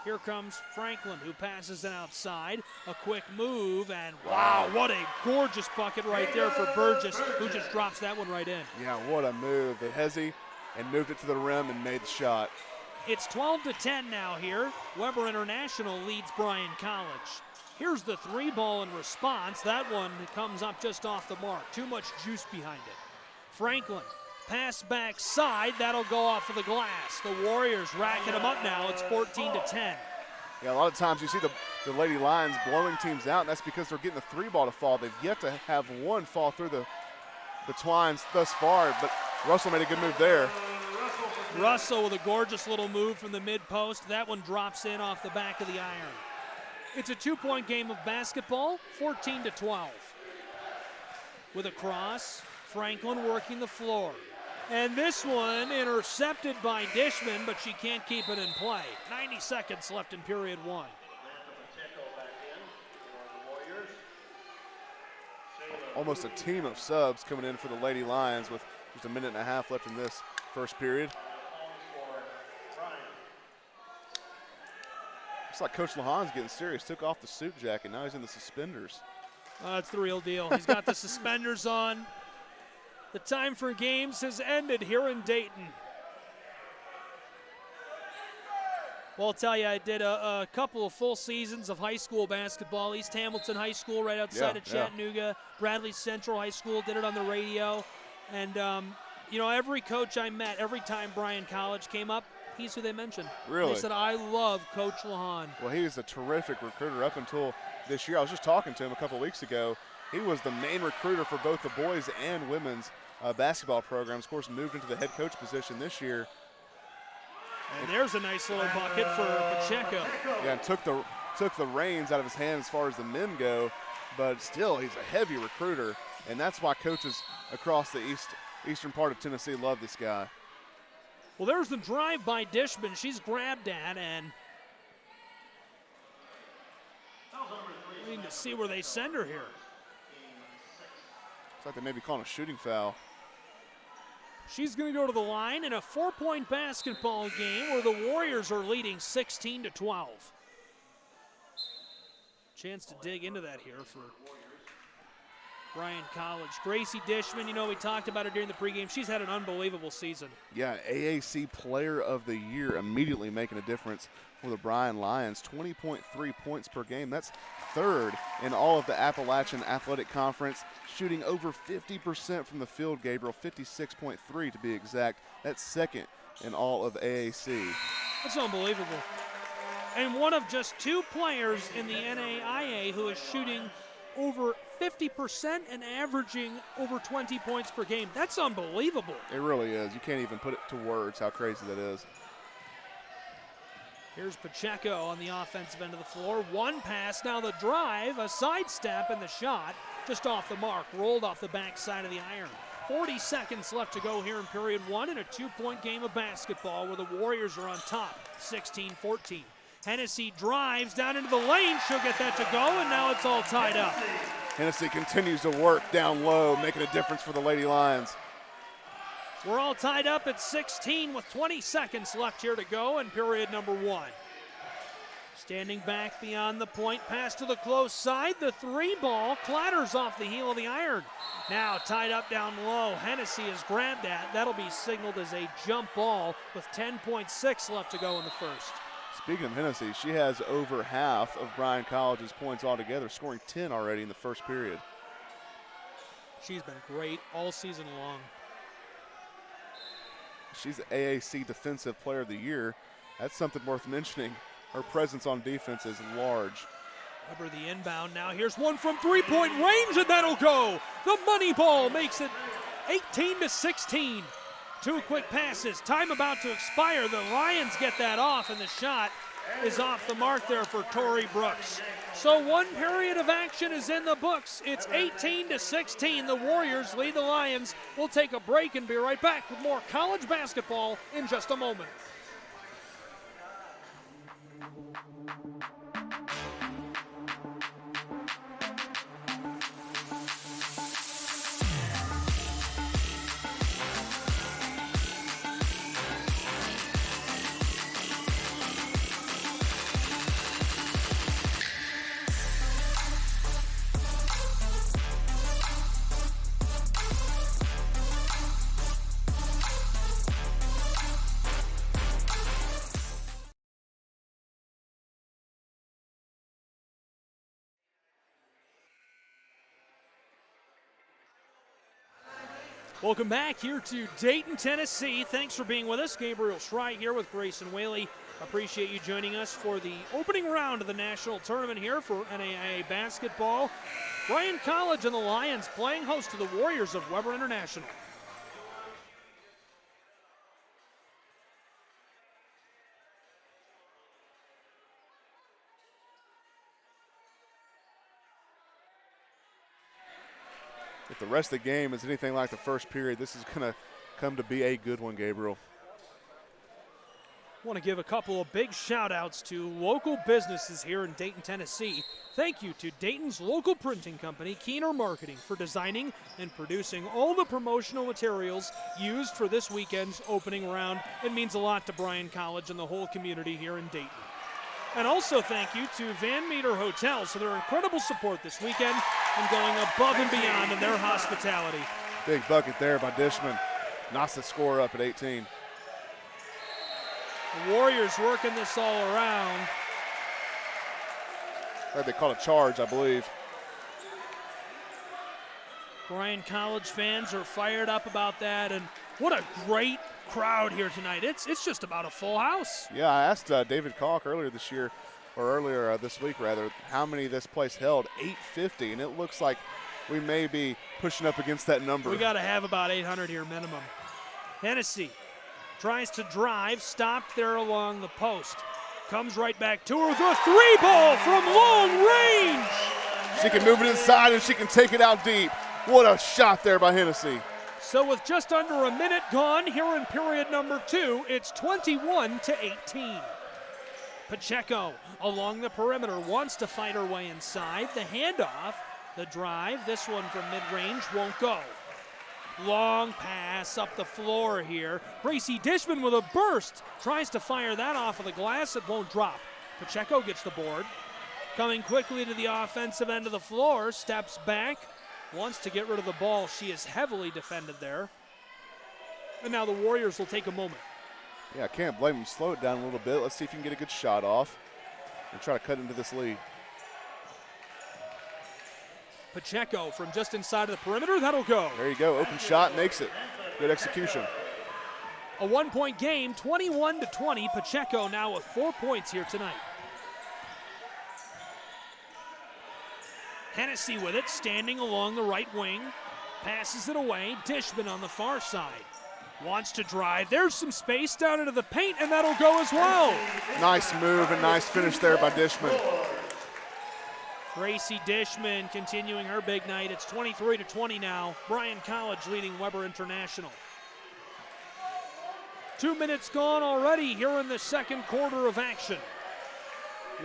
Here comes Franklin, who passes it outside. A quick move, and wow, what a gorgeous bucket right there for Burgess, who just drops that one right in. Yeah, what a move. They hesi and moved it to the rim and made the shot. It's 12-10 now here. Weber International leads Bryan College. Here's the three ball in response. That one comes up just off the mark. Too much juice behind it. Franklin, pass back side. That'll go off of the glass. The Warriors racking them up now. It's 14-10. Yeah, a lot of times you see the Lady Lions blowing teams out, and that's because they're getting the three ball to fall. They've yet to have one fall through the twines thus far, but Russell made a good move there. Russell with a gorgeous little move from the mid-post. That one drops in off the back of the iron. It's a 2-point game of basketball, 14-12. With a cross, Franklin working the floor. And this one intercepted by Dishman, but she can't keep it in play. 90 seconds left in period one. Almost a team of subs coming in for the Lady Lions with just a minute and a half left in this first period. Looks like Coach Lahan's getting serious. Took off the suit jacket. Now he's in the suspenders. That's the real deal. He's got the suspenders on. The time for games has ended here in Dayton. Well, I'll tell you, I did a couple of full seasons of high school basketball. East Hamilton High School right outside of Chattanooga. Bradley Central High School, did it on the radio. And, you know, every coach I met, every time Bryan College came up, he's who they mentioned. Really? They said, I love Coach Lahan. Well, he was a terrific recruiter up until this year. I was just talking to him a couple weeks ago. He was the main recruiter for both the boys and women's basketball programs. Of course, moved into the head coach position this year. And there's a nice little bucket for Pacheco. Yeah, and took the reins out of his hand as far as the men go, but still, he's a heavy recruiter, and that's why coaches across the eastern part of Tennessee love this guy. Well, there's the drive by Dishman. She's grabbed at, and we need to see where they send her here. Looks like they may be calling a shooting foul. She's going to go to the line in a 4-point basketball game where the Warriors are leading 16-12. Chance to dig into that here for Bryan College. Gracie Dishman, you know, we talked about her during the pregame. She's had an unbelievable season. Yeah, AAC Player of the Year, immediately making a difference for the Bryan Lions. 20.3 points per game. That's third in all of the Appalachian Athletic Conference, shooting over 50% from the field, Gabriel, 56.3 to be exact. That's second in all of AAC. That's unbelievable. And one of just two players in the NAIA who is shooting over 50% and averaging over 20 points per game. That's unbelievable. It really is. You can't even put it to words how crazy that is. Here's Pacheco on the offensive end of the floor. One pass, now the drive, a sidestep, and the shot just off the mark, rolled off the backside of the iron. 40 seconds left to go here in period one in a 2-point game of basketball where the Warriors are on top, 16-14. Hennessy drives down into the lane. She'll get that to go, and now it's all tied up. Hennessy continues to work down low, making a difference for the Lady Lions. We're all tied up at 16 with 20 seconds left here to go in period number one. Standing back beyond the point, pass to the close side. The three ball clatters off the heel of the iron. Now tied up down low. Hennessy is grabbed at. That'll be signaled as a jump ball with 10.6 left to go in the first. Speaking of Hennessy, she has over half of Bryan College's points altogether, scoring 10 already in the first period. She's been great all season long. She's the AAC Defensive Player of the Year. That's something worth mentioning. Her presence on defense is large. Weber the inbound now. Here's one from three-point range, and that'll go. The money ball makes it 18-16. Two quick passes. Time about to expire. The Lions get that off, and the shot is off the mark there for Tori Brooks. So one period of action is in the books. It's 18-16. The Warriors lead the Lions. We'll take a break and be right back with more college basketball in just a moment. Welcome back here to Dayton, Tennessee. Thanks for being with us. Gabriel Schrei here with Grayson Whaley. Appreciate you joining us for the opening round of the national tournament here for NAIA basketball. Bryan College and the Lions playing host to the Warriors of Weber International. If the rest of the game is anything like the first period, this is going to come to be a good one, Gabriel. Want to give a couple of big shout outs to local businesses here in Dayton, Tennessee. Thank you to Dayton's local printing company, Keener Marketing, for designing and producing all the promotional materials used for this weekend's opening round. It means a lot to Bryan College and the whole community here in Dayton. And also thank you to Van Meter Hotels for their incredible support this weekend and going above and beyond in their hospitality. Big bucket there by Dishman. Knocks the score up at 18. The Warriors working this all around. Heard they called a charge, I believe. Bryan College fans are fired up about that, and what a great crowd here tonight. It's just about a full house. Yeah, I asked David Kalk earlier this year, or earlier this week rather, how many this place held. 850, and it looks like we may be pushing up against that number. We got to have about 800 here minimum. Hennessy tries to drive, stopped there along the post. Comes right back to her with a three ball from long range. She can move it inside and she can take it out deep. What a shot there by Hennessy. So with just under a minute gone here in period number 2, it's 21-18. Pacheco along the perimeter wants to fight her way inside. The handoff, the drive, this one from mid-range won't go. Long pass up the floor here. Gracie Dishman with a burst. Tries to fire that off of the glass. It won't drop. Pacheco gets the board. Coming quickly to the offensive end of the floor. Steps back. Wants to get rid of the ball. She is heavily defended there. And now the Warriors will take a moment. Yeah, I can't blame him. Slow it down a little bit. Let's see if you can get a good shot off and try to cut into this lead. Pacheco from just inside of the perimeter. That'll go. There you go. Open shot, makes it. Good execution. A 1-point game, 21-20. Pacheco now with 4 points here tonight. Hennessy with it, standing along the right wing. Passes it away. Dishman on the far side. Wants to drive. There's some space down into the paint, and that'll go as well. Nice move and nice finish there by Dishman. Gracie Dishman continuing her big night. It's 23-20 now. Bryan College leading Weber International. 2 minutes gone already here in the second quarter of action.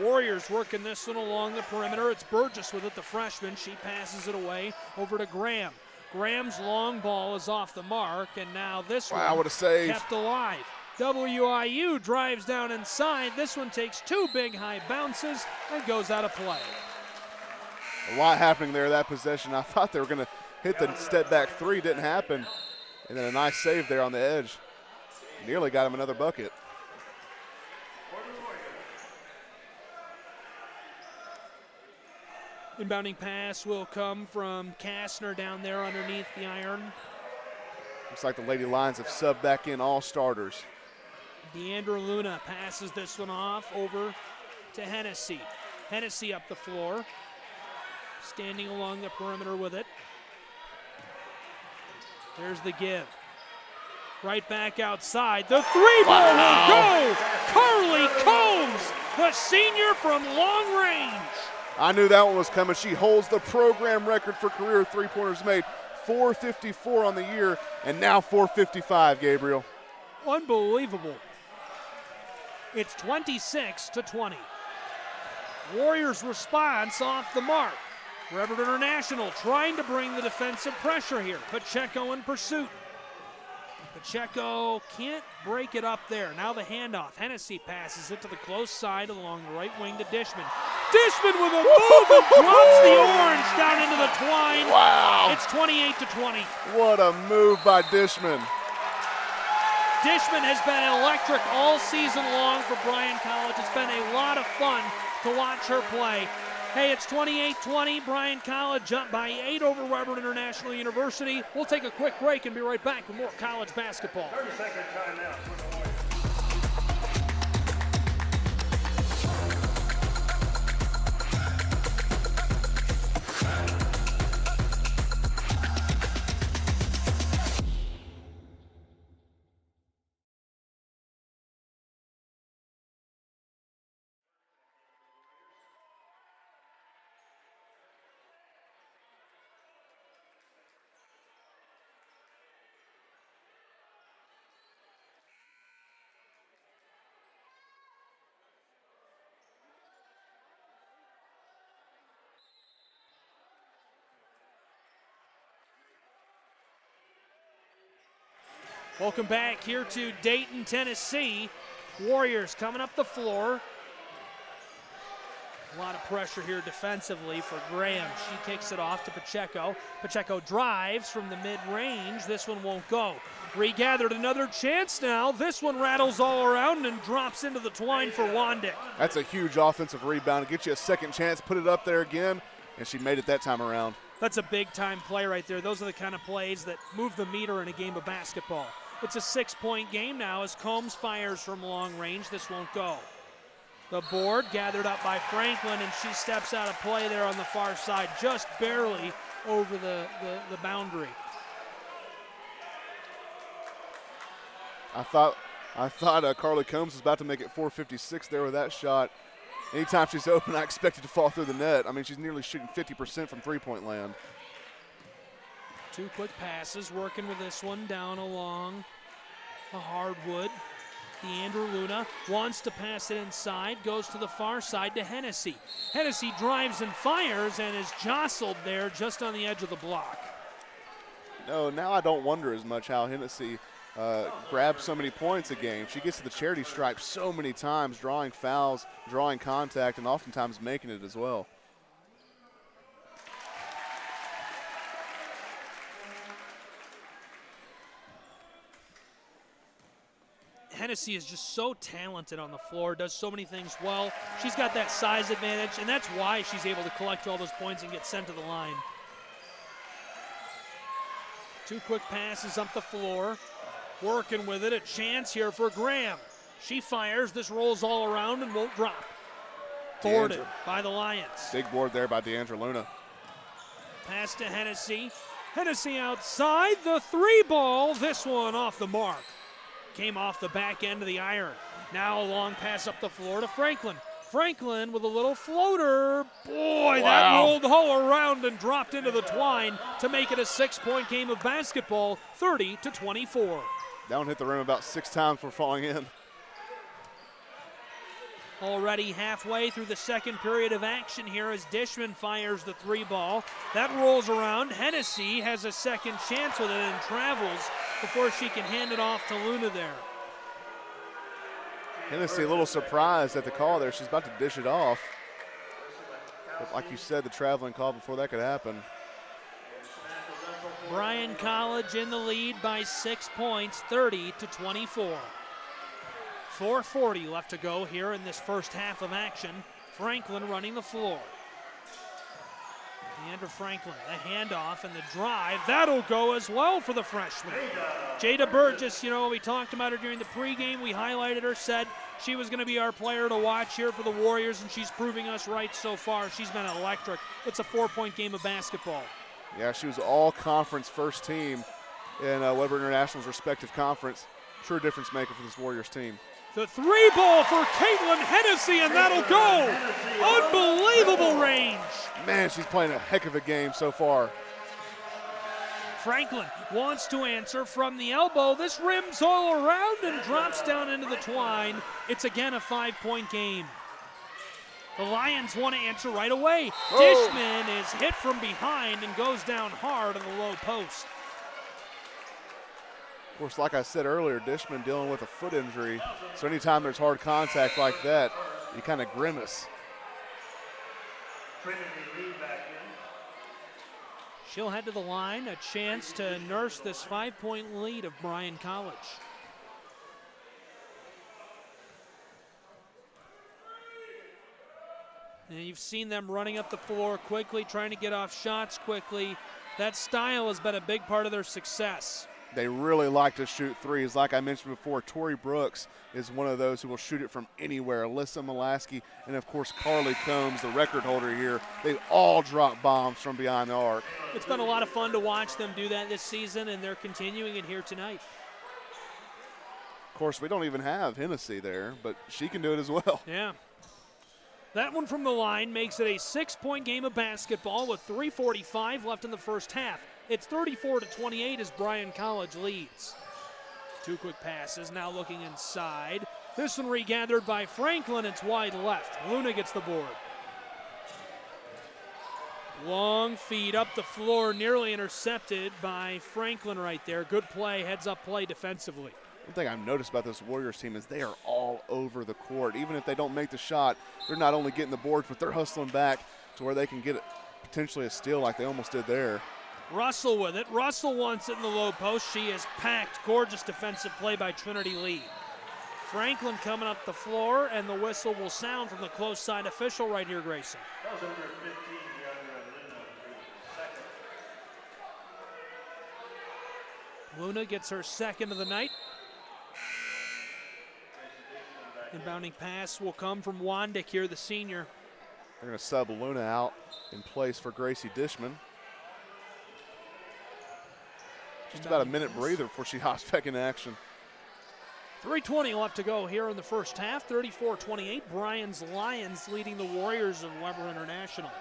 Warriors working this one along the perimeter. It's Burgess with it, the freshman. She passes it away over to Graham. Graham's long ball is off the mark, and now this one what a save. kept alive. WIU drives down inside. This one takes 2 big high bounces and goes out of play. A lot happening there that possession. I thought they were going to hit the step back 3. Didn't happen. And then a nice save there on the edge. Nearly got him another bucket. Inbounding pass will come from Kastner down there underneath the iron. Looks like the Lady Lions have subbed back in all starters. Deandra Luna passes this one off over to Hennessy. Hennessy up the floor, standing along the perimeter with it. There's the give. Right back outside. The three ball will go. Carly Combs, the senior from long range. I knew that one was coming. She holds the program record for career three-pointers made. 454 on the year, and now 455, Gabriel. Unbelievable. It's 26-20. Warriors response off the mark. Weber International trying to bring the defensive pressure here. Pacheco in pursuit. Pacheco can't break it up there. Now the handoff. Hennessy passes it to the close side along the right wing to Dishman. Dishman with a move and drops the orange down into the twine. Wow. It's 28-20. What a move by Dishman. Dishman has been electric all season long for Bryan College. It's been a lot of fun to watch her play. Hey, it's 28-20. Bryan College up by 8 over Weber International University. We'll take a quick break and be right back with more college basketball. 30-second timeout for the Warriors. Welcome back here to Dayton, Tennessee. Warriors coming up the floor. A lot of pressure here defensively for Graham. She kicks it off to Pacheco. Pacheco drives from the mid-range. This one won't go. Regathered another chance now. This one rattles all around and drops into the twine for Wandick. That's a huge offensive rebound. Get you a second chance, put it up there again, and she made it that time around. That's a big-time play right there. Those are the kind of plays that move the meter in a game of basketball. It's a 6-point game now as Combs fires from long range. This won't go. The board gathered up by Franklin, and she steps out of play there on the far side, just barely over the boundary. I thought Carly Combs was about to make it 456 there with that shot. Anytime she's open, I expect it to fall through the net. I mean, she's nearly shooting 50% from three-point land. Two quick passes, working with this one down along the hardwood. DeAndre Luna wants to pass it inside, goes to the far side to Hennessy. Hennessy drives and fires and is jostled there just on the edge of the block. No, now I don't wonder as much how Hennessy grabs so many points a game. She gets to the charity stripe so many times, drawing fouls, drawing contact, and oftentimes making it as well. Hennessy is just so talented on the floor, does so many things well. She's got that size advantage, and that's why she's able to collect all those points and get sent to the line. Two quick passes up the floor. Working with it, a chance here for Graham. She fires, this rolls all around and won't drop. Thwarted by the Lions. Big board there by DeAndre Luna. Pass to Hennessy. Hennessy outside, the three ball, this one off the mark. Came off the back end of the iron. Now a long pass up the floor to Franklin. Franklin with a little floater. Boy, that rolled all around and dropped into the twine to make it a 6-point game of basketball, 30-24. That one hit the rim about 6 times before falling in. Already halfway through the second period of action here as Dishman fires the three ball. That rolls around. Hennessy has a second chance with it and travels before she can hand it off to Luna there. Hennessy a little surprised at the call there. She's about to dish it off. But like you said, the traveling call before that could happen. Bryan College in the lead by 6 points, 30-24. 4:40 left to go here in this first half of action. Franklin running the floor. DeAndre Franklin, the handoff and the drive. That'll go as well for the freshman. Jada Burgess, you know, we talked about her during the pregame. We highlighted her, said she was going to be our player to watch here for the Warriors, and she's proving us right so far. She's been electric. It's a 4-point game of basketball. Yeah, she was all-conference first team in Weber International's respective conference. True difference maker for this Warriors team. The three ball for Caitlin Hennessy, and that'll go. Unbelievable range. Man, she's playing a heck of a game so far. Franklin wants to answer from the elbow. This rims all around and drops down into the twine. It's again a 5-point game. The Lions want to answer right away. Dishman is hit from behind and goes down hard on the low post. Of course, like I said earlier, Dishman dealing with a foot injury. So anytime there's hard contact like that, you kind of grimace. She'll head to the line, a chance to nurse this 5-point lead of Bryan College. And you've seen them running up the floor quickly, trying to get off shots quickly. That style has been a big part of their success. They really like to shoot threes. Like I mentioned before, Tori Brooks is one of those who will shoot it from anywhere. Alyssa Mulaski and, of course, Carly Combs, the record holder here. They all drop bombs from behind the arc. It's been a lot of fun to watch them do that this season, and they're continuing it here tonight. Of course, we don't even have Hennessy there, but she can do it as well. Yeah. That one from the line makes it a 6-point game of basketball with 3:45 left in the first half. It's 34-28 as Bryan College leads. 2 quick passes, now looking inside. This one regathered by Franklin. It's wide left. Luna gets the board. Long feed up the floor, nearly intercepted by Franklin right there. Good play, heads-up play defensively. One thing I've noticed about this Warriors team is they are all over the court. Even if they don't make the shot, they're not only getting the boards, but they're hustling back to where they can get potentially a steal like they almost did there. Russell with it. Russell wants it in the low post. She is packed. Gorgeous defensive play by Trinity Lee. Franklin coming up the floor, and the whistle will sound from the close side official right here, Grayson. That was number 15, Deandra Luna, second. Luna gets her second of the night. Inbounding pass will come from Wandick here, the senior. They're going to sub Luna out in place for Gracie Dishman. Just about a minute breather before she hops back into action. 3:20 left to go here in the first half. 34-28. Bryan's Lions leading the Warriors of Weber International.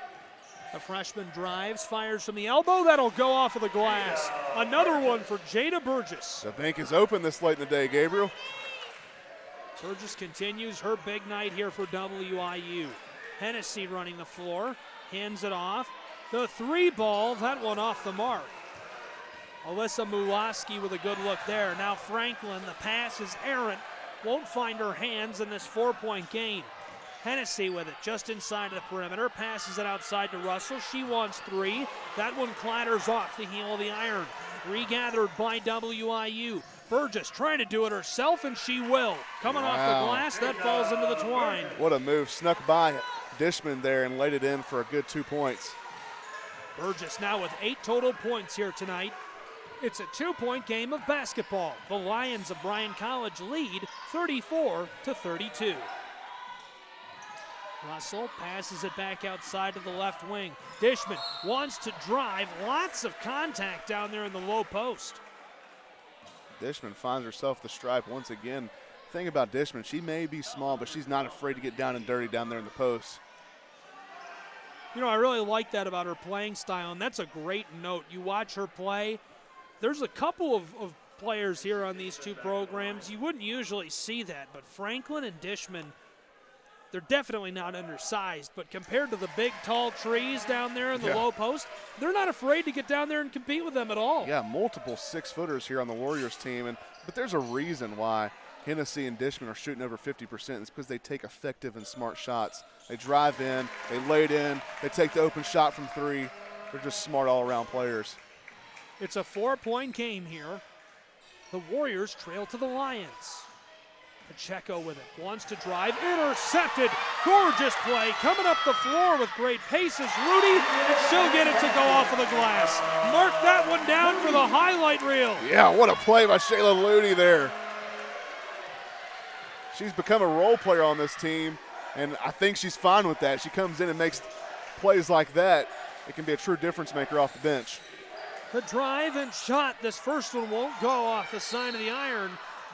The freshman drives, fires from the elbow. That'll go off of the glass. Another one for Jada Burgess. The bank is open this late in the day, Gabriel. Burgess continues her big night here for WIU. Hennessy running the floor, hands it off. The 3 ball, that one off the mark. Alyssa Mulaski with a good look there. Now Franklin, the pass is errant. Won't find her hands in this 4-point game. Hennessy with it just inside of the perimeter. Passes it outside to Russell. She wants 3. That one clatters off the heel of the iron. Regathered by WIU. Burgess trying to do it herself, and she will. Coming off the glass, that falls into the twine. What a move. Snuck by Dishman there and laid it in for a good 2 points. Burgess now with 8 total points here tonight. It's a 2-point game of basketball. The Lions of Bryan College lead 34-32. Russell passes it back outside to the left wing. Dishman wants to drive. Lots of contact down there in the low post. Dishman finds herself the stripe once again. The thing about Dishman, she may be small, but she's not afraid to get down and dirty down there in the post. You know, I really like that about her playing style, and that's a great note. You watch her play. There's a couple of players here on these 2 programs. You wouldn't usually see that, but Franklin and Dishman, they're definitely not undersized, but compared to the big, tall trees down there in the low post, they're not afraid to get down there and compete with them at all. Yeah, multiple 6-footers here on the Warriors team, but there's a reason why Hennessy and Dishman are shooting over 50%. It's because they take effective and smart shots. They drive in, they lay it in, they take the open shot from 3. They're just smart all-around players. It's a 4-point game here. The Warriors trail to the Lions. Pacheco with it, wants to drive, intercepted. Gorgeous play, coming up the floor with great pace is Rudy, and she'll get it to go off of the glass. Mark that one down for the highlight reel. Yeah, what a play by Shayla Ludy there. She's become a role player on this team, and I think she's fine with that. She comes in and makes plays like that. It can be a true difference maker off the bench. The drive and shot, this first one won't go off the side of the iron.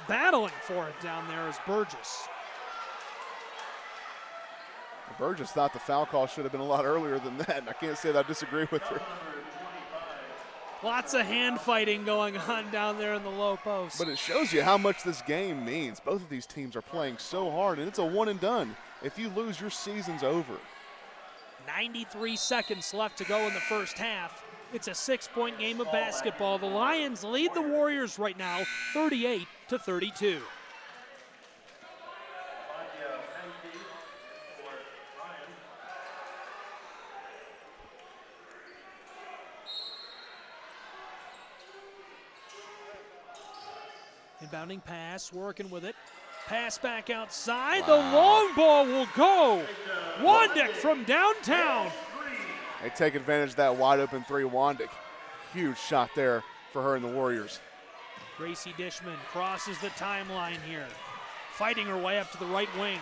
Battling for it down there is Burgess. Burgess thought the foul call should have been a lot earlier than that, and I can't say that I disagree with her. Lots of hand fighting going on down there in the low post. But it shows you how much this game means. Both of these teams are playing so hard, and it's a one and done. If you lose, your season's over. 93 seconds left to go in the first half. It's a 6-point game of basketball. The Lions lead the Warriors right now, 38-32. Inbounding pass, working with it. Pass back outside. The long ball will go. Wandick from downtown. They take advantage of that wide open three. Wandick, huge shot there for her and the Warriors. Gracie Dishman crosses the timeline here, fighting her way up to the right wing.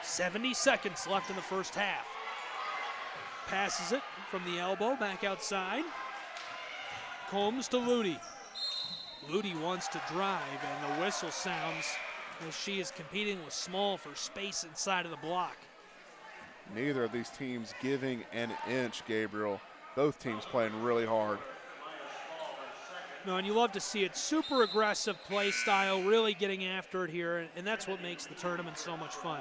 70 seconds left in the first half. Passes it from the elbow back outside. Combs to Ludi. Ludi wants to drive, and the whistle sounds as she is competing with Small for space inside of the block. Neither of these teams giving an inch, Gabriel. Both teams playing really hard. No, and you love to see it. Super aggressive play style, really getting after it here, and that's what makes the tournament so much fun.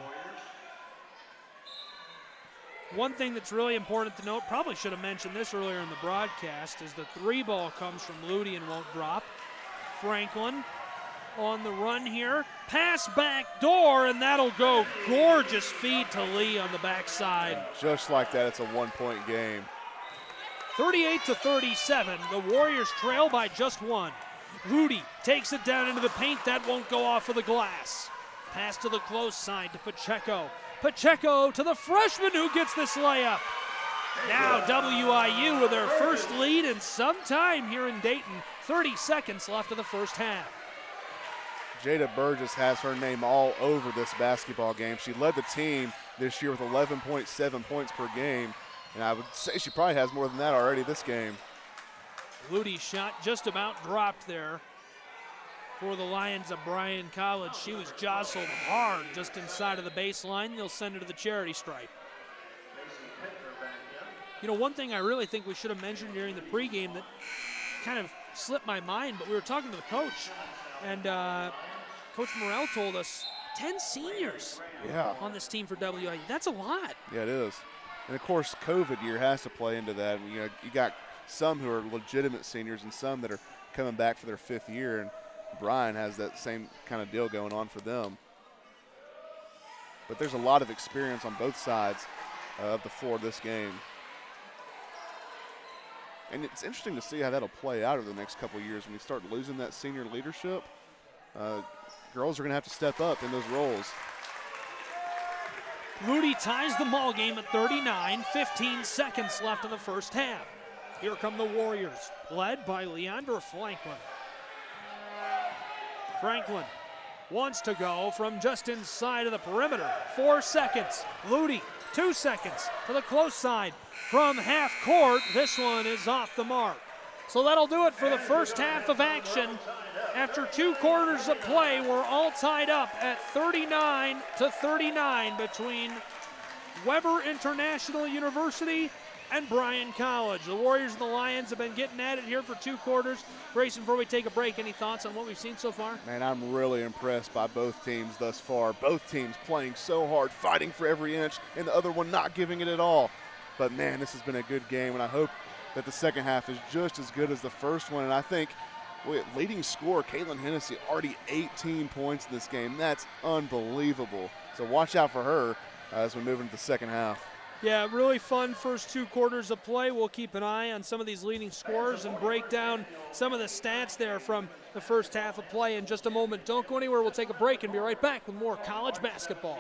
One thing that's really important to note, probably should have mentioned this earlier in the broadcast, is the three ball comes from Ludi and won't drop. Franklin on the run here. Pass back door, and that'll go. Gorgeous feed to Lee on the backside. Just like that, it's a 1-point game. 38-37, the Warriors trail by just one. Ludi takes it down into the paint. That won't go off of the glass. Pass to the close side to Pacheco. Pacheco to the freshman who gets this layup. Now WIU with their first lead in some time here in Dayton. 30 seconds left of the first half. Jada Burgess has her name all over this basketball game. She led the team this year with 11.7 points per game, and I would say she probably has more than that already this game. Ludi's shot just about dropped there for the Lions of Bryan College. She was jostled hard just inside of the baseline. They'll send her to the charity stripe. You know, one thing I really think we should have mentioned during the pregame that kind of slipped my mind, but we were talking to the coach, and Coach Morrell told us 10 seniors on this team for WIU. That's a lot. Yeah, it is. And of course, COVID year has to play into that. You know, you got some who are legitimate seniors and some that are coming back for their fifth year, and Bryan has that same kind of deal going on for them. But there's a lot of experience on both sides of the floor this game. And it's interesting to see how that'll play out over the next couple of years when we start losing that senior leadership. Girls are going to have to step up in those roles. Ludi ties the ball game at 39, 15 seconds left in the first half. Here come the Warriors, led by Leandra Franklin. Franklin wants to go from just inside of the perimeter. 4 seconds. Ludi, 2 seconds to the close side. From half court, this one is off the mark. So that'll do it for the first half of action. After 2 quarters of play, we're all tied up at 39-39 between Weber International University and Bryan College. The Warriors and the Lions have been getting at it here for 2 quarters. Grayson, before we take a break, any thoughts on what we've seen so far? Man, I'm really impressed by both teams thus far. Both teams playing so hard, fighting for every inch, and the other one not giving it at all. But man, this has been a good game, and I hope that the second half is just as good as the first one. And I think leading scorer, Caitlin Hennessy, already 18 points in this game. That's unbelievable. So watch out for her as we move into the second half. Yeah, really fun first 2 quarters of play. We'll keep an eye on some of these leading scorers and break down some of the stats there from the first half of play in just a moment. Don't go anywhere. We'll take a break and be right back with more college basketball.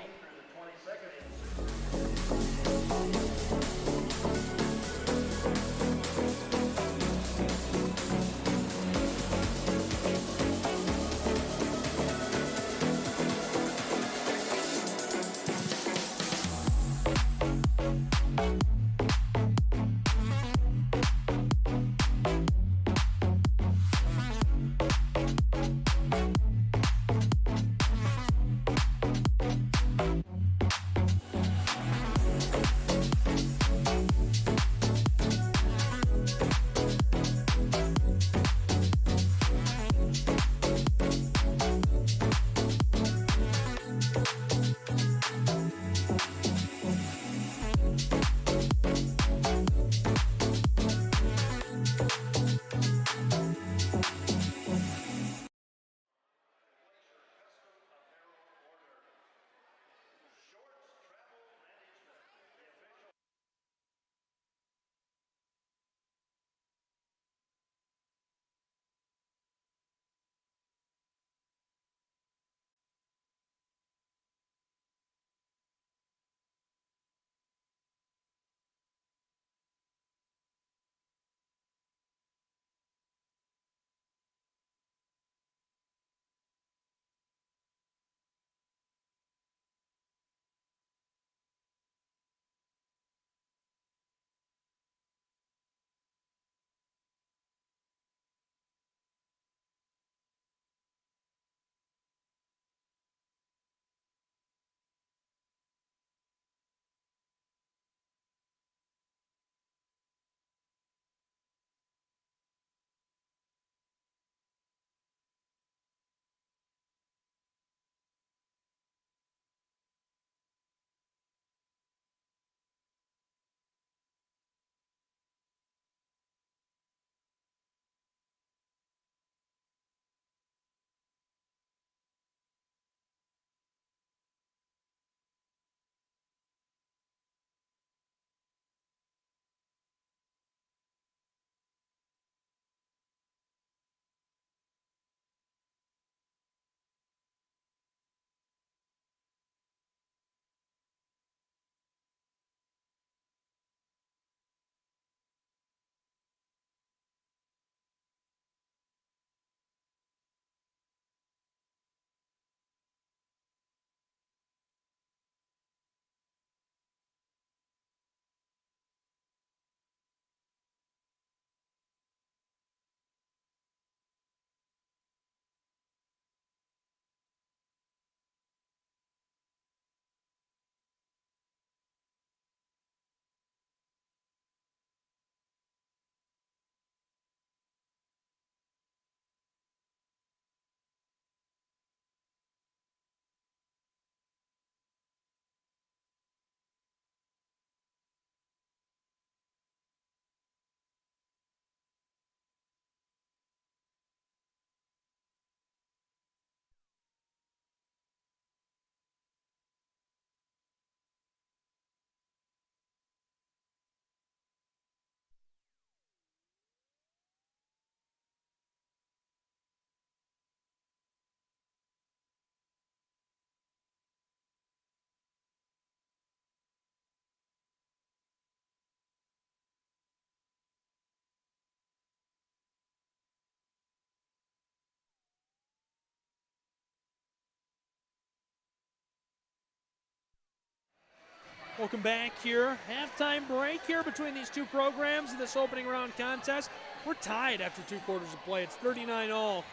Welcome back here. Halftime break here between these two programs in this opening round contest. We're tied after 2 quarters of play. It's 39-all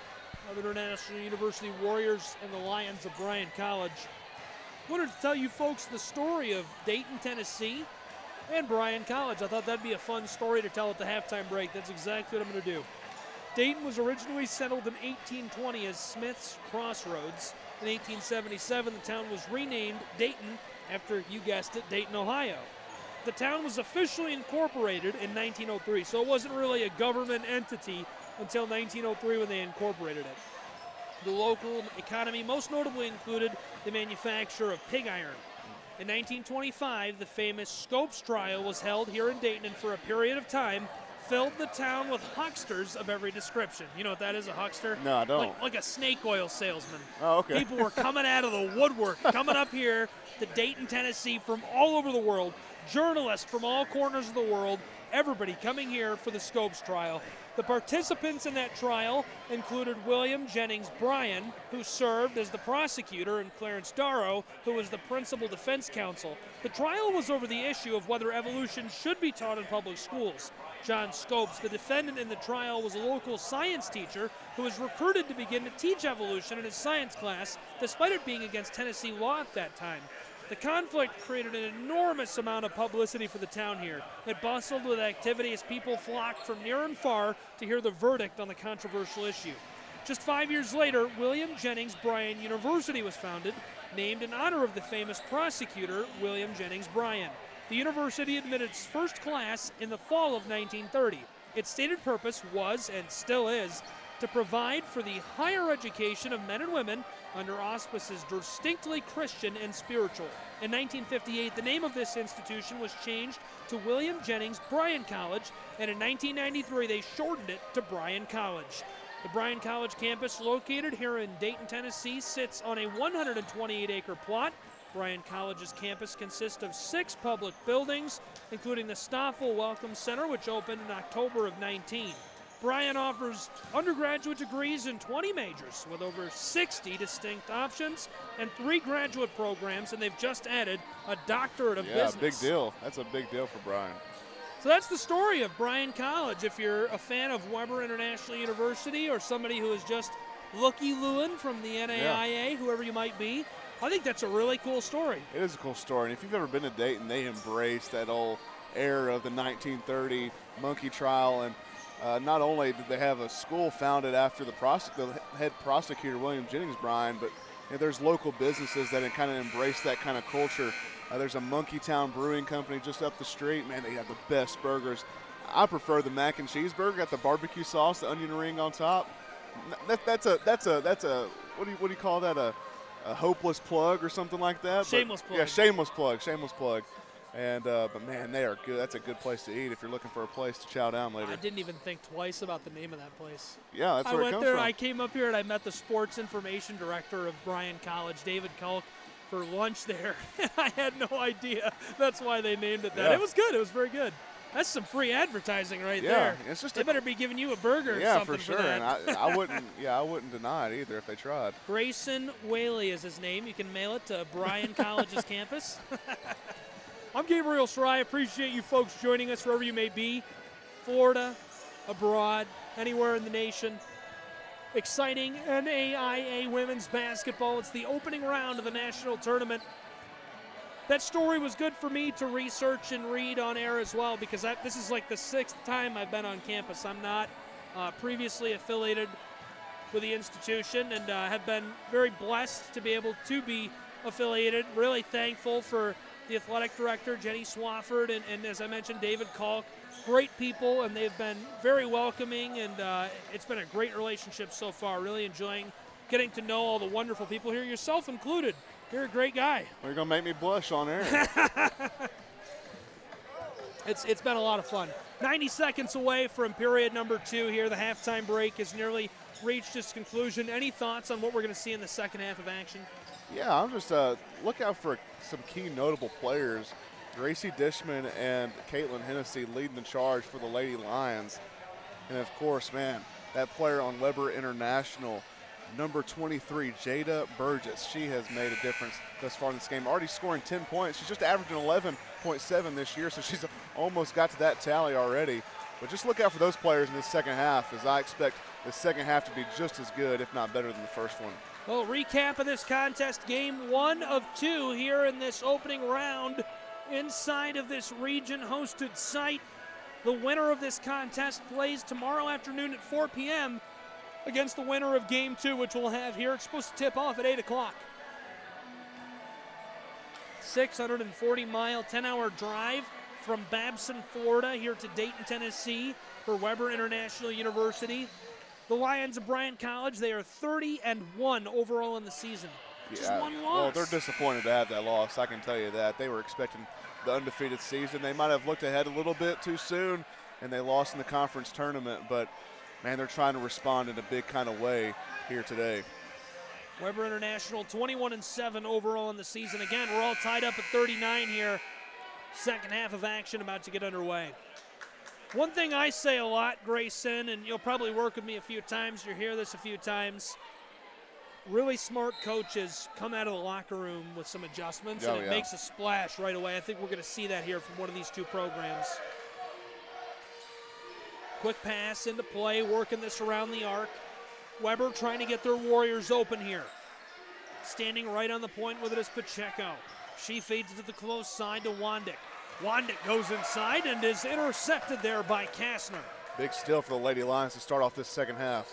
of International University Warriors and the Lions of Bryan College. Wanted to tell you folks the story of Dayton, Tennessee and Bryan College. I thought that'd be a fun story to tell at the halftime break. That's exactly what I'm going to do. Dayton was originally settled in 1820 as Smith's Crossroads. In 1877, the town was renamed Dayton after, you guessed it, Dayton, Ohio. The town was officially incorporated in 1903, so it wasn't really a government entity until 1903 when they incorporated it. The local economy most notably included the manufacture of pig iron. In 1925, the famous Scopes trial was held here in Dayton, and for a period of time filled the town with hucksters of every description. You know what that is, a huckster? No, I don't. Like a snake oil salesman. Oh, okay. People were coming out of the woodwork, coming up here to Dayton, Tennessee from all over the world, journalists from all corners of the world, everybody coming here for the Scopes trial. The participants in that trial included William Jennings Bryan, who served as the prosecutor, and Clarence Darrow, who was the principal defense counsel. The trial was over the issue of whether evolution should be taught in public schools. John Scopes, the defendant in the trial, was a local science teacher who was recruited to begin to teach evolution in his science class, despite it being against Tennessee law at that time. The conflict created an enormous amount of publicity for the town here. It bustled with activity as people flocked from near and far to hear the verdict on the controversial issue. Just 5 years later, William Jennings Bryan University was founded, named in honor of the famous prosecutor, William Jennings Bryan. The university admitted its first class in the fall of 1930. Its stated purpose was, and still is, to provide for the higher education of men and women under auspices distinctly Christian and spiritual. In 1958, the name of this institution was changed to William Jennings Bryan College, and in 1993 they shortened it to Bryan College. The Bryan College campus, located here in Dayton, Tennessee, sits on a 128-acre plot. Bryan College's campus consists of 6 public buildings, including the Stoffel Welcome Center, which opened in October of 19. Bryan offers undergraduate degrees in 20 majors with over 60 distinct options and 3 graduate programs, and they've just added a doctorate of business. Yeah, big deal. That's a big deal for Bryan. So that's the story of Bryan College. If you're a fan of Weber International University or somebody who is just looky-looing from the NAIA, whoever you might be, I think that's a really cool story. It is a cool story. And if you've ever been to Dayton, they embrace that old era of the 1930 monkey trial. And not only did they have a school founded after the head prosecutor, William Jennings Bryan, but there's local businesses that kind of embrace that kind of culture. There's a Monkey Town Brewing Company just up the street. Man, they have the best burgers. I prefer the mac and cheese burger, got the barbecue sauce, the onion ring on top. That's a what do you call that? A hopeless plug or something like that. Shameless plug. Yeah, shameless plug. And but man, they are good. That's a good place to eat if you're looking for a place to chow down later. I didn't even think twice about the name of that place. Yeah, that's where it comes I went there, from. I came up here and I met the sports information director of Bryan College, David Kulk, for lunch there. I had no idea. That's why they named it that. Yeah. It was good. It was very good. That's some free advertising right there. It's just they better be giving you a burger or yeah, something for sure. for that. And I wouldn't deny it either if they tried. Grayson Whaley is his name. You can mail it to Bryan College's campus. I'm Gabriel Sarai. Appreciate you folks joining us wherever you may be. Florida, abroad, anywhere in the nation. Exciting NAIA women's basketball. It's the opening round of the national tournament. That story was good for me to research and read on air as well, because this is like the 6th time I've been on campus. I'm not previously affiliated with the institution, and have been very blessed to be able to be affiliated. Really thankful for the athletic director, Jenny Swafford, and as I mentioned, David Kulk. Great people, and they've been very welcoming, and it's been a great relationship so far. Really enjoying getting to know all the wonderful people here, yourself included. You're a great guy. You're going to make me blush on air. It's been a lot of fun. 90 seconds away from period number 2 here. The halftime break has nearly reached its conclusion. Any thoughts on what we're going to see in the second half of action? Yeah, I'm just look out for some key notable players. Gracie Dishman and Caitlin Hennessy leading the charge for the Lady Lions. And, of course, man, that player on Weber International, number 23, Jada Burgess. She has made a difference thus far in this game, already scoring 10 points. She's just averaging 11.7 this year, so she's almost got to that tally already. But just look out for those players in the second half, as I expect the second half to be just as good, if not better than the first one. Well, recap of this contest, game 1 of 2 here in this opening round inside of this region-hosted site. The winner of this contest plays tomorrow afternoon at 4 p.m. against the winner of game 2, which we'll have here. It's supposed to tip off at 8 o'clock. 640-mile, 10-hour drive from Babson, Florida, here to Dayton, Tennessee for Weber International University. The Lions of Bryan College, they are 30-1 overall in the season. Just one loss. Well, they're disappointed to have that loss, I can tell you that. They were expecting the undefeated season. They might have looked ahead a little bit too soon, and they lost in the conference tournament. But, man, they're trying to respond in a big kind of way here today. Weber International 21-7 overall in the season. Again, we're all tied up at 39 here. Second half of action about to get underway. One thing I say a lot, Grayson, and you'll probably work with me a few times, you'll hear this a few times, really smart coaches come out of the locker room with some adjustments, and it makes a splash right away. I think we're going to see that here from one of these two programs. Quick pass into play, working this around the arc. Weber trying to get their Warriors open here. Standing right on the point with it is Pacheco. She feeds it to the close side to Wandick. Wandick goes inside and is intercepted there by Kastner. Big steal for the Lady Lions to start off this second half.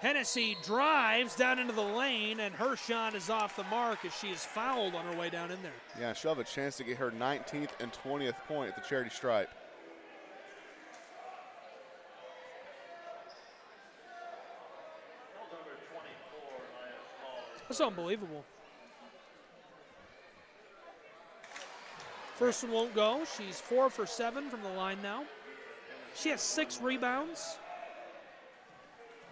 Hennessy drives down into the lane, and her shot is off the mark as she is fouled on her way down in there. Yeah, she'll have a chance to get her 19th and 20th point at the charity stripe. That's unbelievable. First one won't go. She's 4 for 7 from the line now. She has 6 rebounds.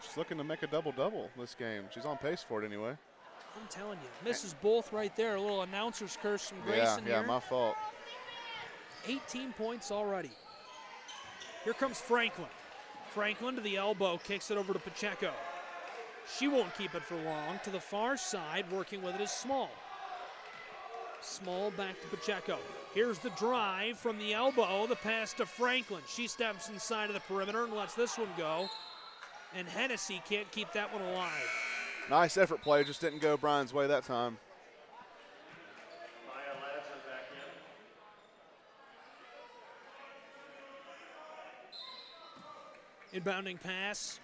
She's looking to make a double-double this game. She's on pace for it anyway. I'm telling you, misses both right there. A little announcer's curse from Grayson here. Yeah, my fault. 18 points already. Here comes Franklin. Franklin to the elbow, kicks it over to Pacheco. She won't keep it for long. To the far side, working with it is Small. Small back to Pacheco. Here's the drive from the elbow, the pass to Franklin. She steps inside of the perimeter and lets this one go. And Hennessy can't keep that one alive. Nice effort play, just didn't go Bryan's way that time. Inbounding pass.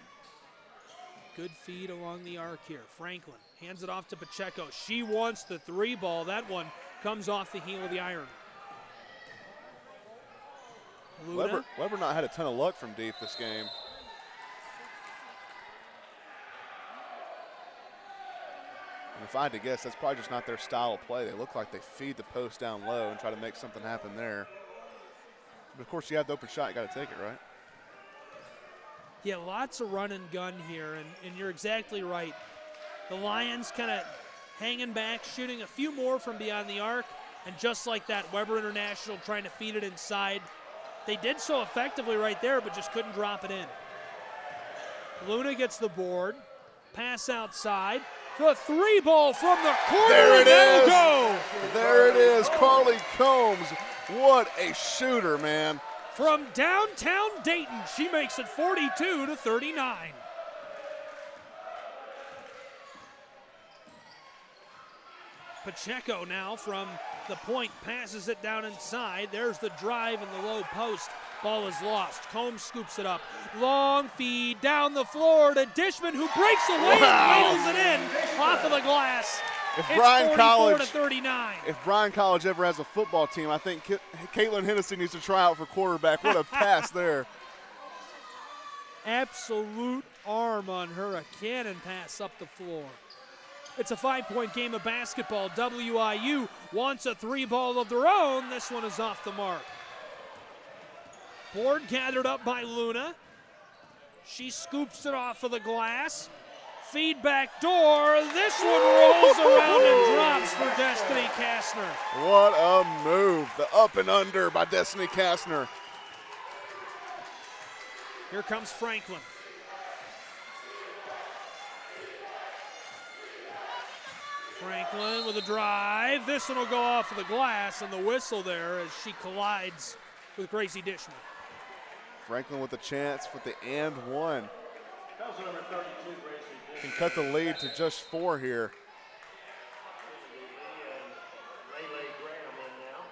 Good feed along the arc here. Franklin hands it off to Pacheco. She wants the 3 ball. That one comes off the heel of the iron. Weber not had a ton of luck from deep this game. And if I had to guess, that's probably just not their style of play. They look like they feed the post down low and try to make something happen there. But of course, you have the open shot, you got to take it, right? Yeah, lots of run and gun here, and you're exactly right. The Lions kind of hanging back, shooting a few more from beyond the arc, and just like that, Weber International trying to feed it inside. They did so effectively right there, but just couldn't drop it in. Luna gets the board, pass outside, the 3 ball from the corner. There it is. Go. There it is, Carly Combs. What a shooter, man. From downtown Dayton, she makes it 42-39. Pacheco now from the point passes it down inside. There's the drive in the low post. Ball is lost. Combs scoops it up. Long feed down the floor to Dishman, who breaks away and wheels it in off of the glass. If It's Bryan 44-39. If Bryan College ever has a football team, I think Caitlin Hennessy needs to try out for quarterback. What a pass there. Absolute arm on her, a cannon pass up the floor. It's a 5-point game of basketball. WIU wants a 3 ball of their own. This one is off the mark. Board gathered up by Luna. She scoops it off of the glass. Feedback door. This one rolls around and drops for Destiny Kastner. What a move. The up and under by Destiny Kastner. Here comes Franklin. Franklin with a drive. This one will go off of the glass, and the whistle there as she collides with Gracie Dishman. Franklin with a chance with the and one. That was number 32, Gracie. Can cut the lead to just 4 here. Lele Graham in now.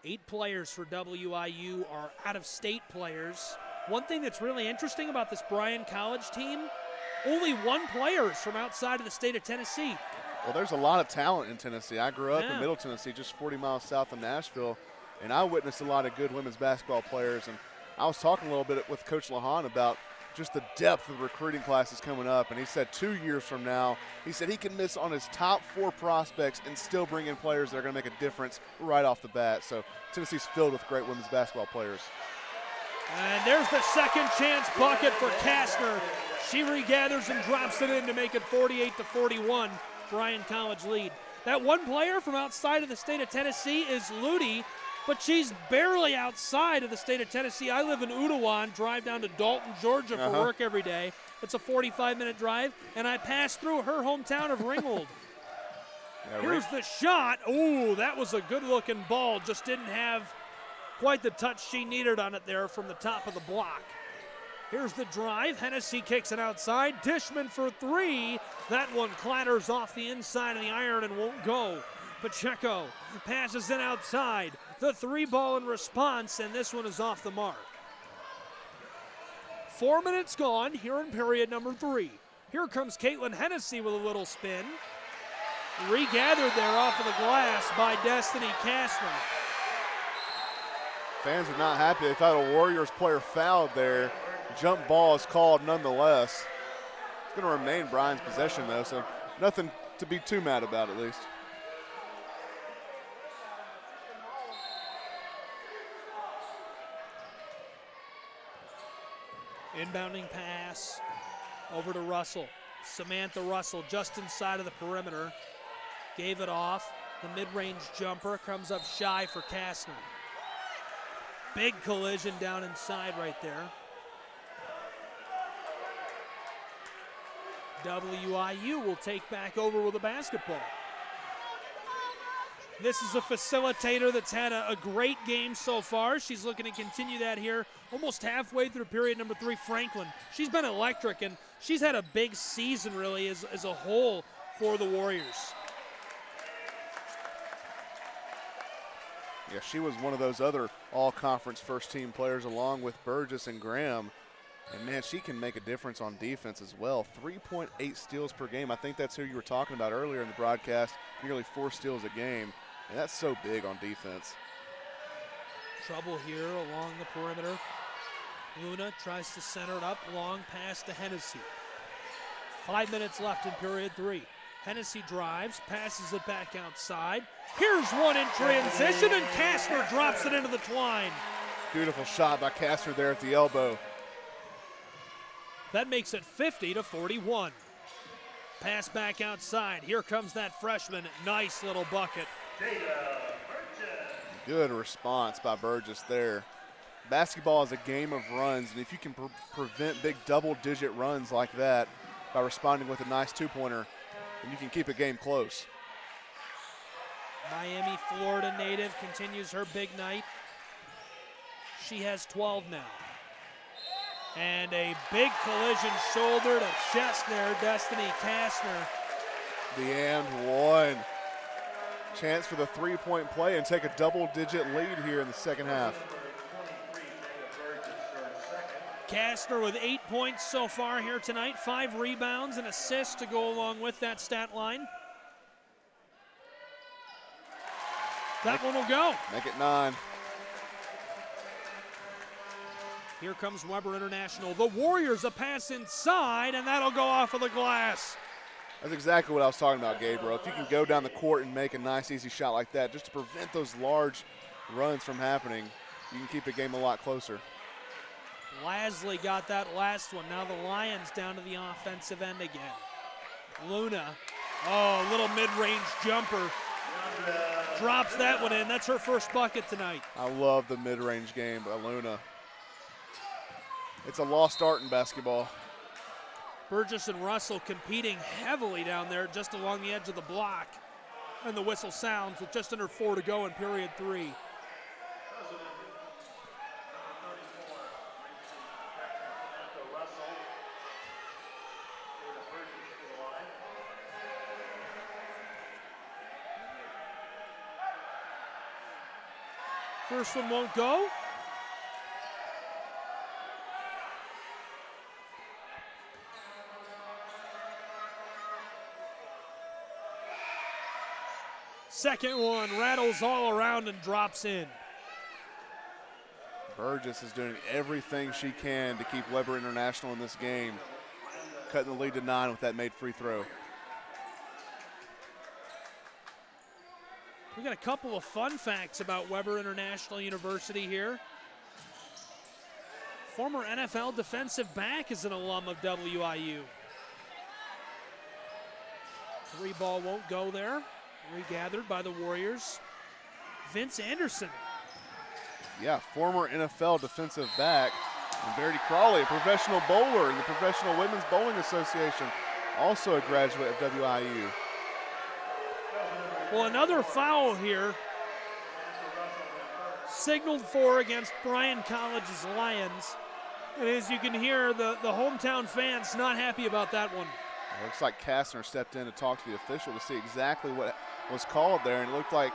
8 players for WIU are out-of-state players. One thing that's really interesting about this Bryan College team, only 1 player is from outside of the state of Tennessee. Well, there's a lot of talent in Tennessee. I grew up Yeah. in Middle Tennessee, just 40 miles south of Nashville, and I witnessed a lot of good women's basketball players. And I was talking a little bit with Coach Lahan about just the depth of the recruiting classes coming up, and he said 2 years from now, he said he can miss on his top 4 prospects and still bring in players that are going to make a difference right off the bat. So Tennessee's filled with great women's basketball players. And there's the second chance bucket for Kastner. She regathers and drops it in to make it 48-41, Bryan College lead. That one player from outside of the state of Tennessee is Ludi, but she's barely outside of the state of Tennessee. I live in Utawan, drive down to Dalton, Georgia for work every day. It's a 45-minute drive, and I pass through her hometown of Ringgold. Yeah, Here's the shot. Ooh, that was a good-looking ball. Just didn't have quite the touch she needed on it there from the top of the block. Here's the drive. Hennessy kicks it outside. Dishman for 3. That one clatters off the inside of the iron and won't go. Pacheco passes it outside. The 3 ball in response, and this one is off the mark. 4 minutes gone here in period number 3. Here comes Caitlin Hennessy with a little spin. Regathered there off of the glass by Destiny Kastner. Fans are not happy. They thought a Warriors player fouled there. Jump ball is called nonetheless. It's going to remain Bryan's possession, though, so nothing to be too mad about, at least. Inbounding pass over to Russell. Samantha Russell just inside of the perimeter. Gave it off. The mid-range jumper comes up shy for Kastner. Big collision down inside right there. WIU will take back over with the basketball. This is a facilitator that's had a great game so far. She's looking to continue that here almost halfway through period number 3, Franklin. She's been electric, and she's had a big season really as a whole for the Warriors. Yeah, she was one of those other all-conference first-team players along with Burgess and Graham. And, man, she can make a difference on defense as well. 3.8 steals per game. I think that's who you were talking about earlier in the broadcast, nearly 4 steals a game. And that's so big on defense. Trouble here along the perimeter. Luna tries to center it up, long pass to Hennessy. 5 minutes left in period 3. Hennessy drives, passes it back outside. Here's one in transition, and Kastner drops it into the twine. Beautiful shot by Kastner there at the elbow. That makes it 50-41. Pass back outside. Here comes that freshman. Nice little bucket. Good response by Burgess there. Basketball is a game of runs, and if you can prevent big double-digit runs like that by responding with a nice two-pointer, then you can keep a game close. Miami, Florida native continues her big night. She has 12 now. And a big collision shoulder to chest there, Destiny Kastner. The and one. Chance for the three-point play and take a double-digit lead here in the second half. Kastner with 8 points so far here tonight, 5 rebounds and assists to go along with that stat line. That one will go. Make it 9. Here comes Weber International. The Warriors a pass inside, and that'll go off of the glass. That's exactly what I was talking about, Gabriel. If you can go down the court and make a nice, easy shot like that, just to prevent those large runs from happening, you can keep the game a lot closer. Lasley got that last one. Now the Lions down to the offensive end again. Luna, oh, little mid-range jumper. Drops that one in. That's her first bucket tonight. I love the mid-range game by Luna. It's a lost art in basketball. Burgess and Russell competing heavily down there just along the edge of the block. And the whistle sounds with just under 4 to go in period 3. First one won't go. Second one rattles all around and drops in. Burgess is doing everything she can to keep Weber International in this game, cutting the lead to 9 with that made free throw. We got a couple of fun facts about Weber International University here. Former NFL defensive back is an alum of WIU. 3 ball won't go there. Regathered by the Warriors. Vince Anderson. Yeah, former NFL defensive back. And Verity Crawley, a professional bowler in the Professional Women's Bowling Association, also a graduate of WIU. Well, another foul here. Signaled for against Bryan College's Lions. And as you can hear, the hometown fans not happy about that one. It looks like Kastner stepped in to talk to the official to see exactly what was called there, and it looked like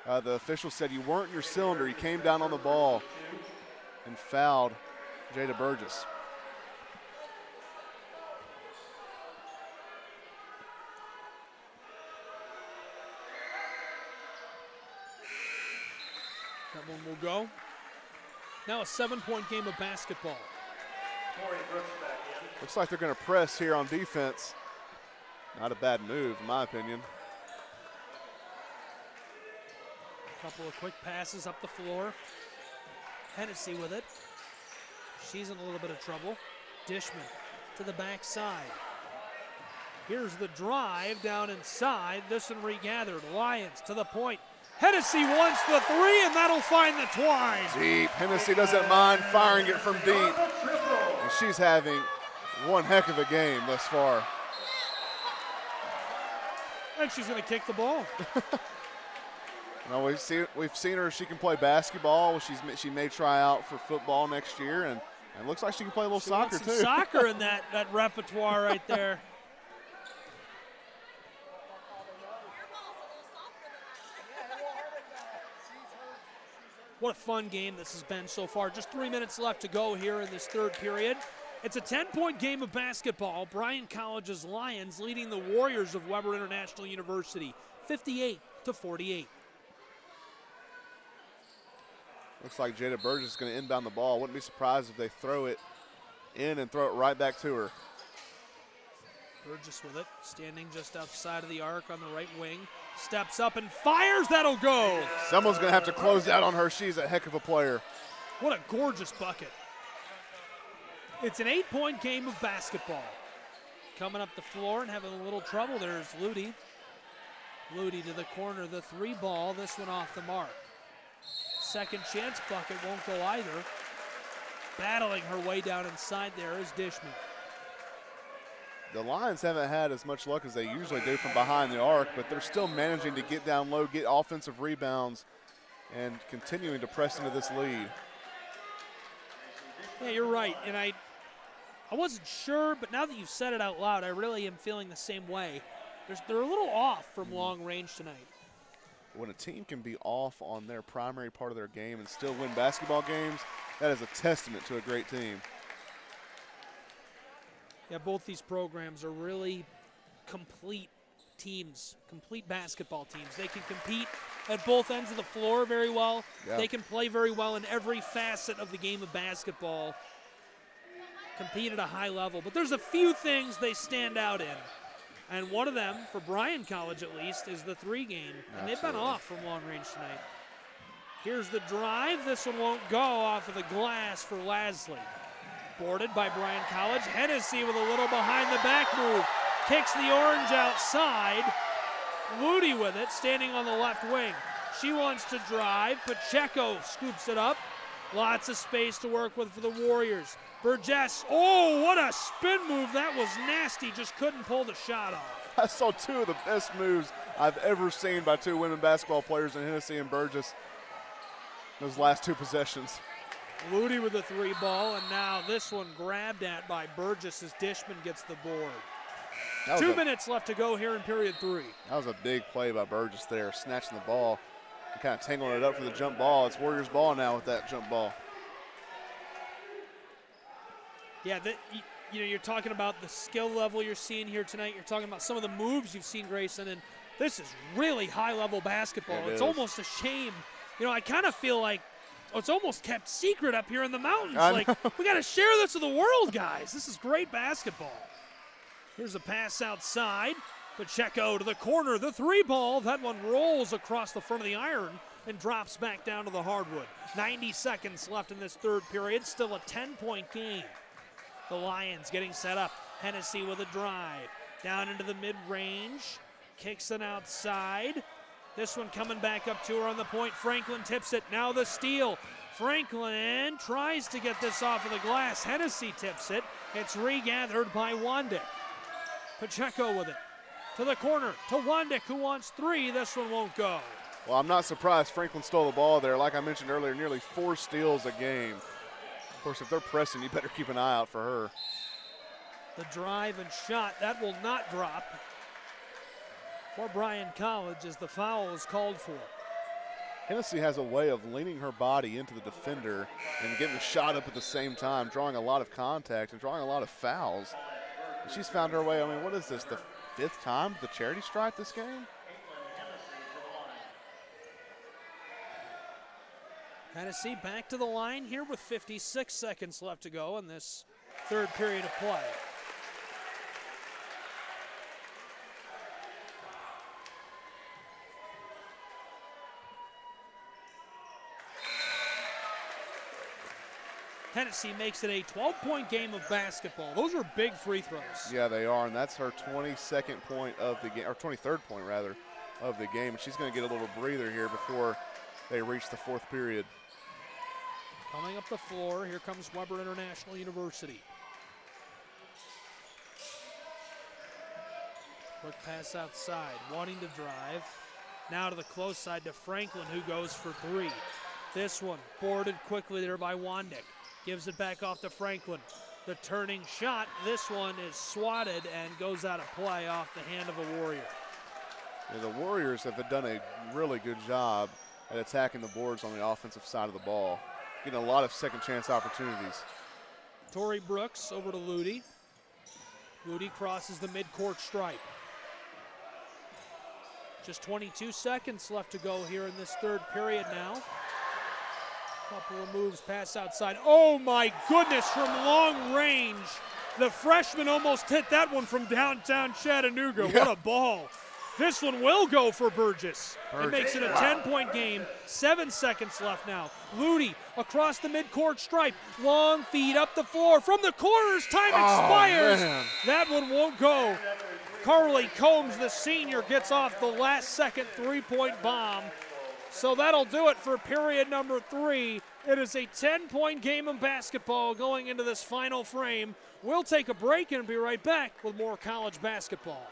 the official said you weren't in your cylinder. You came down on the ball and fouled Jada Burgess. That one will go. Now a 7-point game of basketball. Looks like they're going to press here on defense. Not a bad move, in my opinion. Couple of quick passes up the floor. Hennessy with it. She's in a little bit of trouble. Dishman to the backside. Here's the drive down inside. This one regathered. Lions to the point. Hennessy wants the 3, and that'll find the twine. Deep. Hennessy doesn't mind firing it from deep. And she's having one heck of a game thus far. And she's going to kick the ball. Now we've seen her. She can play basketball. She may try out for football next year, and it looks like she can play a little soccer too. Soccer in that repertoire right there. What a fun game this has been so far. Just 3 minutes left to go here in this third period. It's a 10-point game of basketball. Bryan College's Lions leading the Warriors of Weber International University, 58-48. Looks like Jada Burgess is going to inbound the ball. Wouldn't be surprised if they throw it in and throw it right back to her. Burgess with it, standing just outside of the arc on the right wing. Steps up and fires, that'll go. Someone's going to have to close out on her. She's a heck of a player. What a gorgeous bucket. It's an 8-point game of basketball. Coming up the floor and having a little trouble, there's Ludy. Ludy to the corner, the 3 ball, this one off the mark. Second chance bucket won't go either. Battling her way down inside there is Dishman. The Lions haven't had as much luck as they usually do from behind the arc, but they're still managing to get down low, get offensive rebounds, and continuing to press into this lead. Yeah, you're right, and I wasn't sure, but now that you've said it out loud, I really am feeling the same way. They're a little off from long range tonight. When a team can be off on their primary part of their game and still win basketball games, that is a testament to a great team. Yeah, both these programs are really complete teams, complete basketball teams. They can compete at both ends of the floor very well. Yeah. They can play very well in every facet of the game of basketball, compete at a high level. But there's a few things they stand out in. And one of them, for Bryan College at least, is the 3 game. And they've been off from long range tonight. Here's the drive. This one won't go off of the glass for Lasley. Boarded by Bryan College. Hennessy with a little behind the back move. Kicks the orange outside. Ludy with it, standing on the left wing. She wants to drive. Pacheco scoops it up. Lots of space to work with for the Warriors. Burgess, oh, what a spin move. That was nasty. Just couldn't pull the shot off. I saw two of the best moves I've ever seen by two women basketball players in Hennessy and Burgess those last two possessions. Ludy with the three ball, and now this one grabbed at by Burgess as Dishman gets the board. 2 minutes left to go here in period 3. That was a big play by Burgess there, snatching the ball and kind of tangling it up for the jump ball. It's Warriors ball now with that jump ball. Yeah, you're talking about the skill level you're seeing here tonight. You're talking about some of the moves you've seen, Grayson, and this is really high-level basketball. It's almost a shame. I kind of feel like it's almost kept secret up here in the mountains. Like, we got to share this with the world, guys. This is great basketball. Here's a pass outside. Pacheco to the corner, the three ball. That one rolls across the front of the iron and drops back down to the hardwood. 90 seconds left in this third period. Still a 10-point game. The Lions getting set up. Hennessy with a drive. Down into the mid-range. Kicks it outside. This one coming back up to her on the point. Franklin tips it. Now the steal. Franklin tries to get this off of the glass. Hennessy tips it. It's regathered by Wandick. Pacheco with it. To the corner. To Wandick, who wants three. This one won't go. Well, I'm not surprised Franklin stole the ball there. Like I mentioned earlier, nearly 4 steals a game. Of course, if they're pressing, you better keep an eye out for her. The drive and shot. That will not drop for Bryan College as the foul is called for. Hennessy has a way of leaning her body into the defender and getting the shot up at the same time, drawing a lot of contact and drawing a lot of fouls. And she's found her way. I mean, what is this, the 5th time to the charity stripe this game? Hennessy back to the line here with 56 seconds left to go in this third period of play. Hennessy makes it a 12-point game of basketball. Those are big free throws. Yeah, they are, and that's her 22nd point of the game, or 23rd point rather, of the game. She's going to get a little breather here before they reach the 4th period. Coming up the floor, here comes Weber International University. Quick pass outside, wanting to drive. Now to the close side to Franklin, who goes for three. This one boarded quickly there by Wandick. Gives it back off to Franklin. The turning shot, this one is swatted and goes out of play off the hand of a Warrior. Yeah, the Warriors have done a really good job at attacking the boards on the offensive side of the ball, getting a lot of second chance opportunities. Tori Brooks over to Ludy. Ludy crosses the midcourt stripe. Just 22 seconds left to go here in this third period now. Couple of moves, pass outside. Oh my goodness, from long range. The freshman almost hit that one from downtown Chattanooga. Yeah. What a ball. This one will go for Burgess. It makes it a 10-point game. 7 seconds left now. Ludy across the midcourt stripe. Long feed up the floor. From the corners, time expires. Man. That one won't go. Carly Combs, the senior, gets off the last-second three-point bomb. So that'll do it for period number 3. It is a 10-point game of basketball going into this final frame. We'll take a break and be right back with more college basketball.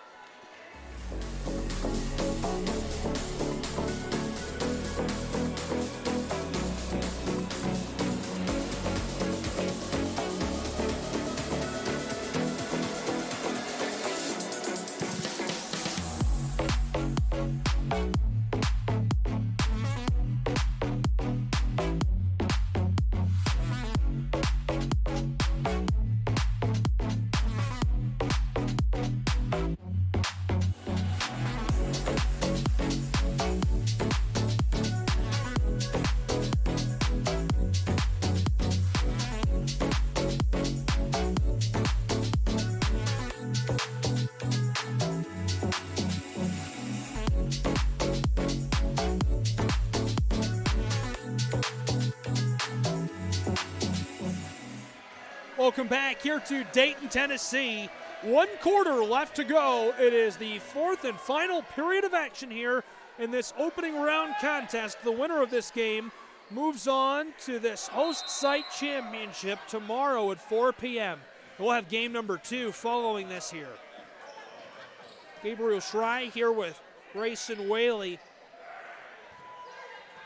Welcome back here to Dayton, Tennessee. 1 quarter left to go. It is the 4th and final period of action here in this opening round contest. The winner of this game moves on to this host site championship tomorrow at 4 p.m. We'll have game number 2 following this here. Gabriel Schrei here with Grayson Whaley.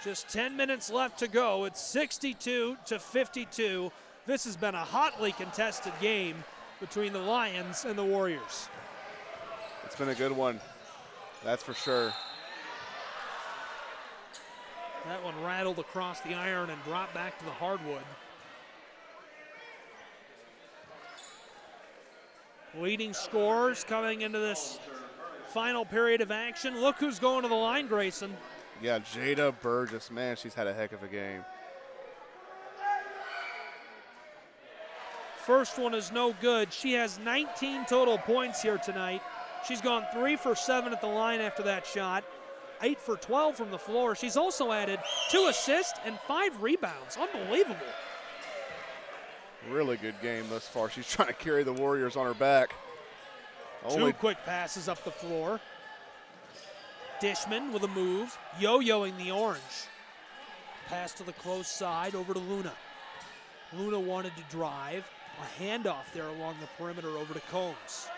Just 10 minutes left to go. It's 62-52. This has been a hotly contested game between the Lions and the Warriors. It's been a good one, that's for sure. That one rattled across the iron and dropped back to the hardwood. Leading scorers coming into this final period of action. Look who's going to the line, Grayson. Yeah, Jada Burgess, man, she's had a heck of a game. First one is no good. She has 19 total points here tonight. She's gone 3 for 7 at the line after that shot. 8 for 12 from the floor. She's also added 2 assists and 5 rebounds. Unbelievable. Really good game thus far. She's trying to carry the Warriors on her back. 2 quick passes up the floor. Dishman with a move, yo-yoing the orange. Pass to the close side over to Luna. Luna wanted to drive. A handoff there along the perimeter over to Combs.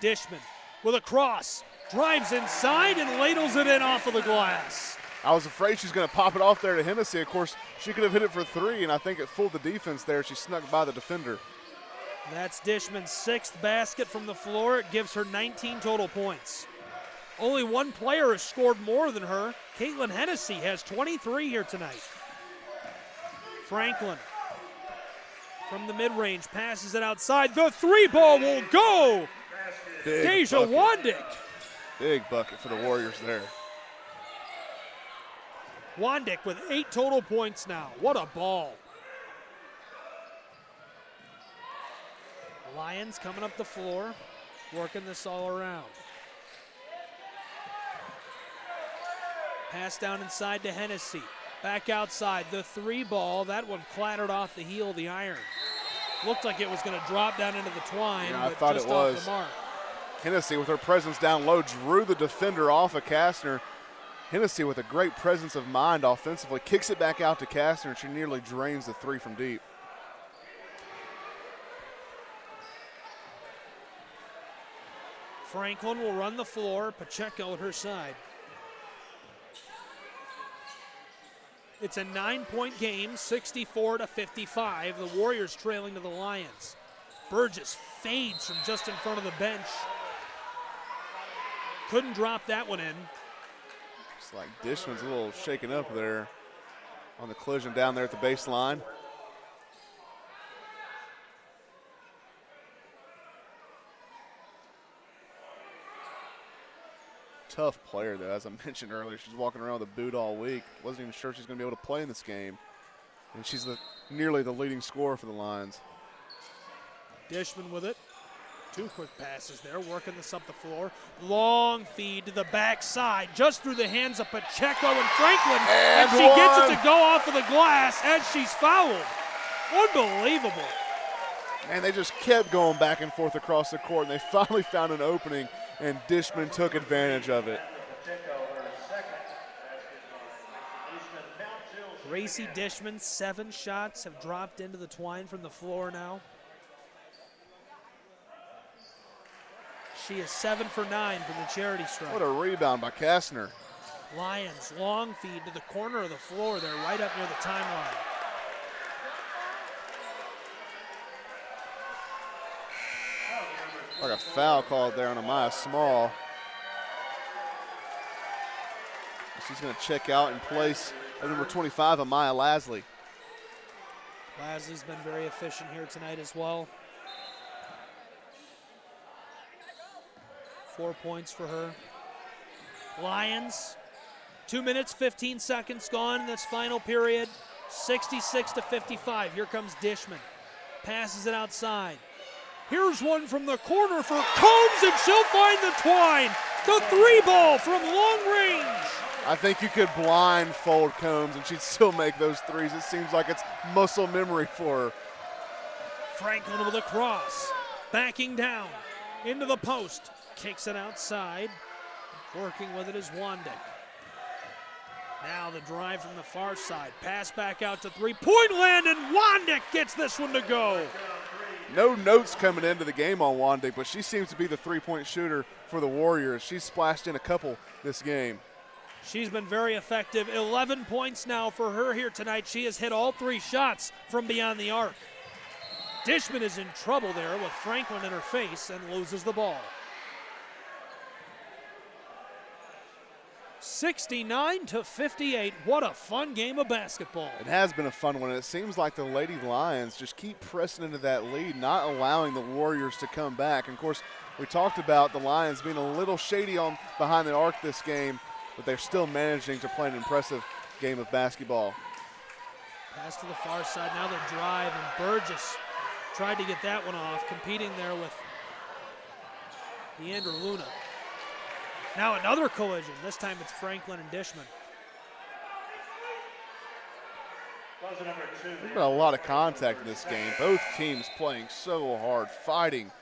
Dishman with a cross. Drives inside and ladles it in off of the glass. I was afraid she was going to pop it off there to Hennessy. Of course, she could have hit it for 3, and I think it fooled the defense there. She snuck by the defender. That's Dishman's 6th basket from the floor. It gives her 19 total points. Only one player has scored more than her. Caitlin Hennessy has 23 here tonight. Franklin from the mid-range passes it outside. The 3-ball will go. Deja Wandick. Big bucket for the Warriors there. Wandick with 8 total points now. What a ball. Lions coming up the floor, working this all around. Pass down inside to Hennessy. Back outside, the 3-ball. That one clattered off the heel of the iron. Looked like it was going to drop down into the twine, Yeah, I but thought just it off was. the mark. Hennessy with her presence down low drew the defender off of Kastner. Hennessy with a great presence of mind offensively kicks it back out to Kastner, and she nearly drains the 3 from deep. Franklin will run the floor. Pacheco at her side. It's a 9-point game, 64-55. The Warriors trailing to the Lions. Burgess fades from just in front of the bench. Couldn't drop that one in. It's like Dishman's a little shaken up there on the collision down there at the baseline. Tough player, though. As I mentioned earlier, she's walking around with a boot all week. Wasn't even sure she's going to be able to play in this game. And she's nearly the leading scorer for the Lions. Dishman with it. 2 quick passes there, working this up the floor. Long feed to the backside, just through the hands of Pacheco and Franklin. And she gets it to go off of the glass as she's fouled. Unbelievable. And they just kept going back and forth across the court, and they finally found an opening, and Dishman took advantage of it. Gracie Dishman, 7 shots have dropped into the twine from the floor now. She is 7 for 9 from the charity stripe. What a rebound by Kastner. Lions, long feed to the corner of the floor there, right up near the timeline. Like a foul called there on Amaya Small. She's going to check out in place at number 25, Amaya Lasley. Lasley's been very efficient here tonight as well. 4 points for her. Lions, 2 minutes, 15 seconds gone in this final period. 66-55. Here comes Dishman. Passes it outside. Here's one from the corner for Combs, and she'll find the twine. The 3-ball from long range. I think you could blindfold Combs and she'd still make those threes. It seems like it's muscle memory for her. Franklin with a cross. Backing down into the post. Kicks it outside. Working with it is Wandick. Now the drive from the far side. Pass back out to three-point land, and Wandick gets this one to go. No notes coming into the game on Wandick, but she seems to be the three-point shooter for the Warriors. She's splashed in a couple this game. She's been very effective. 11 points now for her here tonight. She has hit all 3 shots from beyond the arc. Dishman is in trouble there with Franklin in her face and loses the ball. 69-58. What a fun game of basketball. It has been a fun one, and it seems like the Lady Lions just keep pressing into that lead, not allowing the Warriors to come back. And of course, we talked about the Lions being a little shady on behind the arc this game, but they're still managing to play an impressive game of basketball. Pass to the far side, now the drive, and Burgess tried to get that one off, competing there with Deandra Luna. Now another collision. This time it's Franklin and Dishman. There's been a lot of contact in this game. Both teams playing so hard, fighting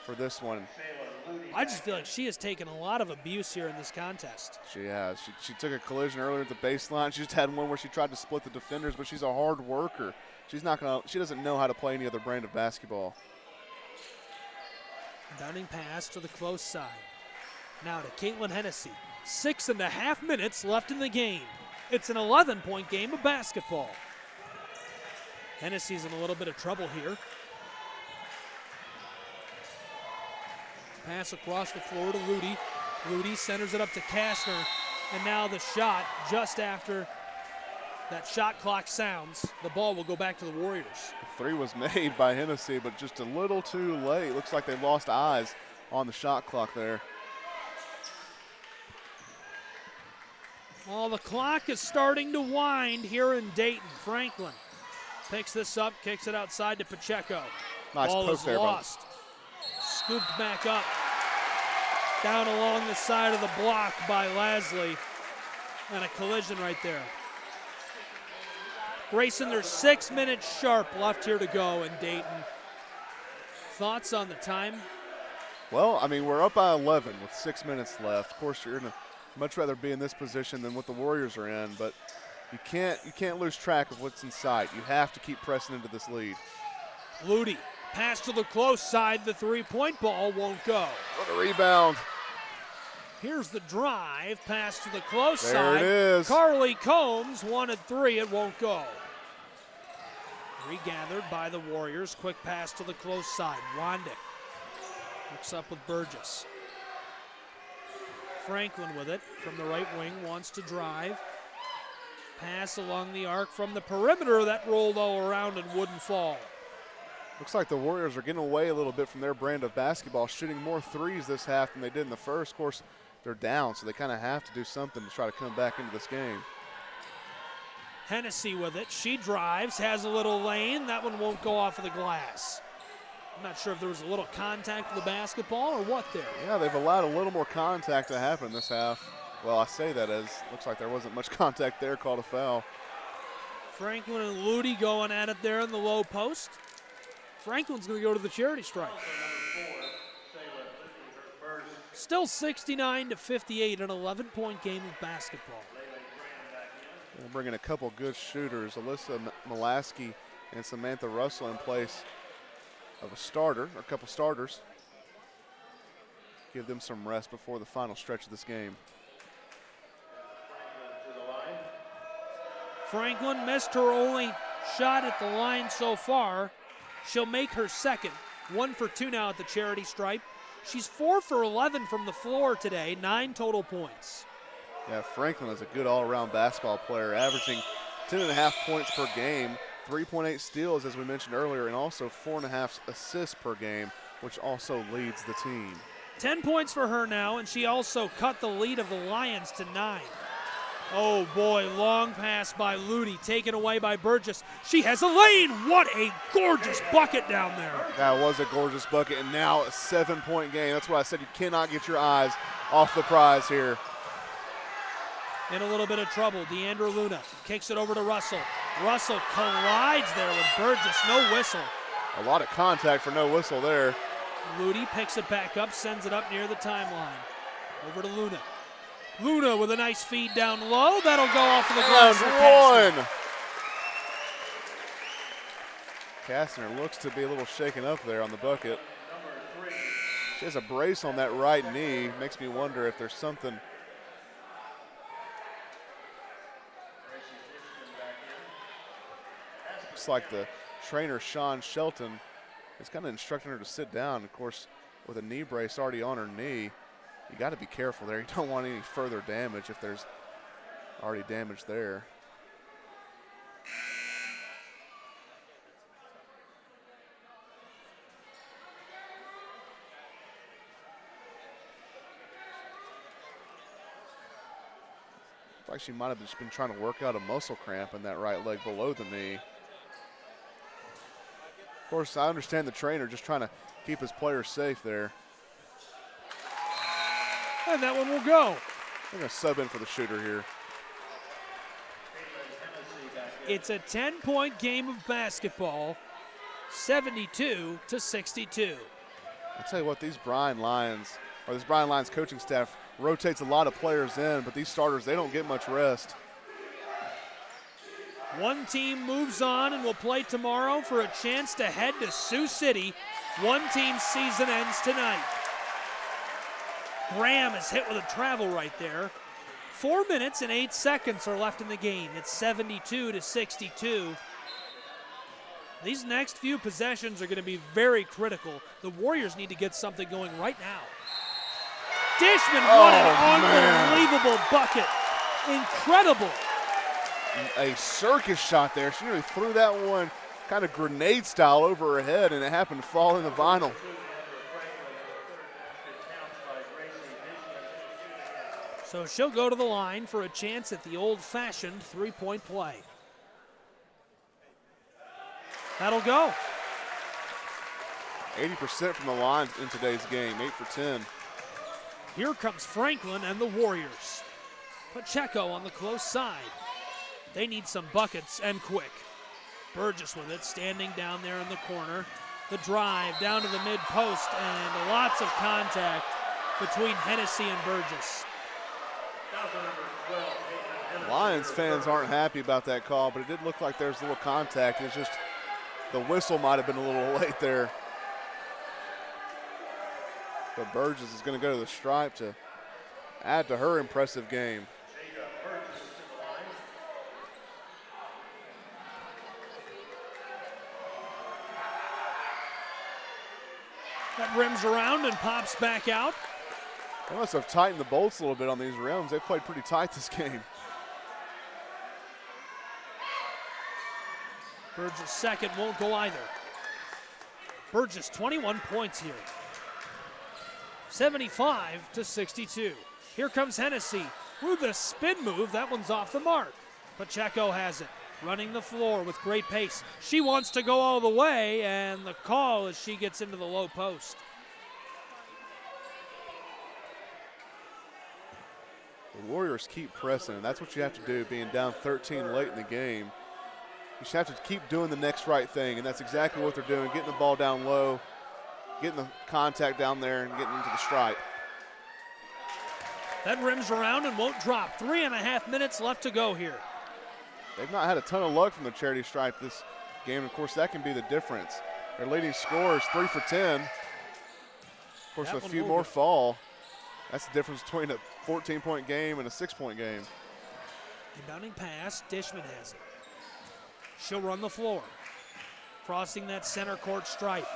for this one. I just feel like she has taken a lot of abuse here in this contest. She has. She took a collision earlier at the baseline. She just had one where she tried to split the defenders, but she's a hard worker. She doesn't know how to play any other brand of basketball. Dunning pass to the close side. Now to Caitlin Hennessy. 6.5 minutes left in the game. It's an 11-point game of basketball. Hennessy's in a little bit of trouble here. Pass across the floor to Ludy. Ludy centers it up to Kastner. And now the shot just after that shot clock sounds. The ball will go back to the Warriors. The 3 was made by Hennessy, but just a little too late. Looks like they lost eyes on the shot clock there. Well, the clock is starting to wind here in Dayton. Franklin picks this up, kicks it outside to Pacheco. Nice Ball poke is there, lost. Scooped back up. Down along the side of the block by Lasley. And a collision right there. Grayson, there's 6 minutes sharp left here to go in Dayton. Thoughts on the time? Well, I mean, we're up by 11 with 6 minutes left. Of course, you're going to much rather be in this position than what the Warriors are in, but you can't lose track of what's in sight. You have to keep pressing into this lead. Ludy, pass to the close side. The three-point ball won't go. What a rebound. Here's the drive, pass to the close There side. it is. Carly Combs wanted 3, it won't go. Regathered by the Warriors, quick pass to the close side. Wandick hooks up with Burgess. Franklin with it from the right wing, wants to drive. Pass along the arc from the perimeter, that rolled all around and wouldn't fall. Looks like the Warriors are getting away a little bit from their brand of basketball, shooting more threes this half than they did in the first. Of course, they're down, so they kind of have to do something to try to come back into this game. Hennessy with it, she drives, has a little lane, that one won't go off of the glass. I'm not sure if there was a little contact with the basketball or what there. Yeah, they've allowed a little more contact to happen this half. Well, I say that as looks like there wasn't much contact there, called a foul. Franklin and Ludy going at it there in the low post. Franklin's going to go to the charity stripe. Still 69-58, an 11-point game of basketball. We'll bring in a couple good shooters, Alyssa Mulaski and Samantha Russell in place of a starter, or a couple starters. Give them some rest before the final stretch of this game. Franklin missed her only shot at the line so far. She'll make her second. 1 for 2 now at the charity stripe. She's 4 for 11 from the floor today, 9 total points. Yeah, Franklin is a good all-around basketball player, averaging 10.5 points per game, 3.8 steals, as we mentioned earlier, and also 4.5 assists per game, which also leads the team. 10 points for her now, and she also cut the lead of the Lions to 9. Oh boy, long pass by Ludy, taken away by Burgess. She has a lane. What a gorgeous bucket down there. That was a gorgeous bucket, and now a 7-point game. That's why I said you cannot get your eyes off the prize here. In a little bit of trouble, Deandra Luna kicks it over to Russell. Russell collides there with Burgess, no whistle. A lot of contact for no whistle there. Ludy picks it back up, sends it up near the timeline. Over to Luna. Luna with a nice feed down low. That'll go off of the glass. for Kastner. One. Kastner looks to be a little shaken up there on the bucket. She has a brace on that right knee. Makes me wonder if there's something. Looks like the trainer, Sean Shelton, is kind of instructing her to sit down. Of course, with a knee brace already on her knee, you got to be careful there. You don't want any further damage if there's already damage there. Like she might have just been trying to work out a muscle cramp in that right leg below the knee. Of course, I understand the trainer just trying to keep his players safe there. And that one will go. They're going to sub in for the shooter here. It's a 10-point game of basketball, 72-62. I'll tell you what, this Bryan Lions coaching staff rotates a lot of players in, but these starters, they don't get much rest. One team moves on and will play tomorrow for a chance to head to Sioux City. One team's season ends tonight. Graham is hit with a travel right there. 4 minutes and 8 seconds are left in the game. It's 72-62. These next few possessions are going to be very critical. The Warriors need to get something going right now. Dishman, what an unbelievable bucket. Incredible. A circus shot there. She nearly threw that one kind of grenade style over her head, and it happened to fall in the vinyl. So she'll go to the line for a chance at the old-fashioned three-point play. That'll go. 80% from the line in today's game, 8 for 10. Here comes Franklin and the Warriors. Pacheco on the close side. They need some buckets and quick. Burgess with it, standing down there in the corner. The drive down to the mid-post, and lots of contact between Hennessy and Burgess. Lions fans aren't happy about that call, but it did look like there's a little contact. It's just the whistle might have been a little late there. But Burgess is going to go to the stripe to add to her impressive game. That rims around and pops back out. They must have tightened the bolts a little bit on these rims. They played pretty tight this game. Burgess' second won't go either. Burgess 21 points here. 75-62. Here comes Hennessy with a spin move. That one's off the mark. Pacheco has it, running the floor with great pace. She wants to go all the way, and the call as she gets into the low post. The Warriors keep pressing, and that's what you have to do, being down 13 late in the game. You just have to keep doing the next right thing, and that's exactly what they're doing, getting the ball down low, getting the contact down there, and getting into the stripe. That rims around and won't drop. 3.5 minutes left to go here. They've not had a ton of luck from the charity stripe this game. Of course, that can be the difference. Their leading scorer is 3 for 10. Of course, That if a one few will more go. fall, that's the difference between a 14-point game and a 6-point game. Inbounding pass, Dishman has it. She'll run the floor. Crossing that center court stripe.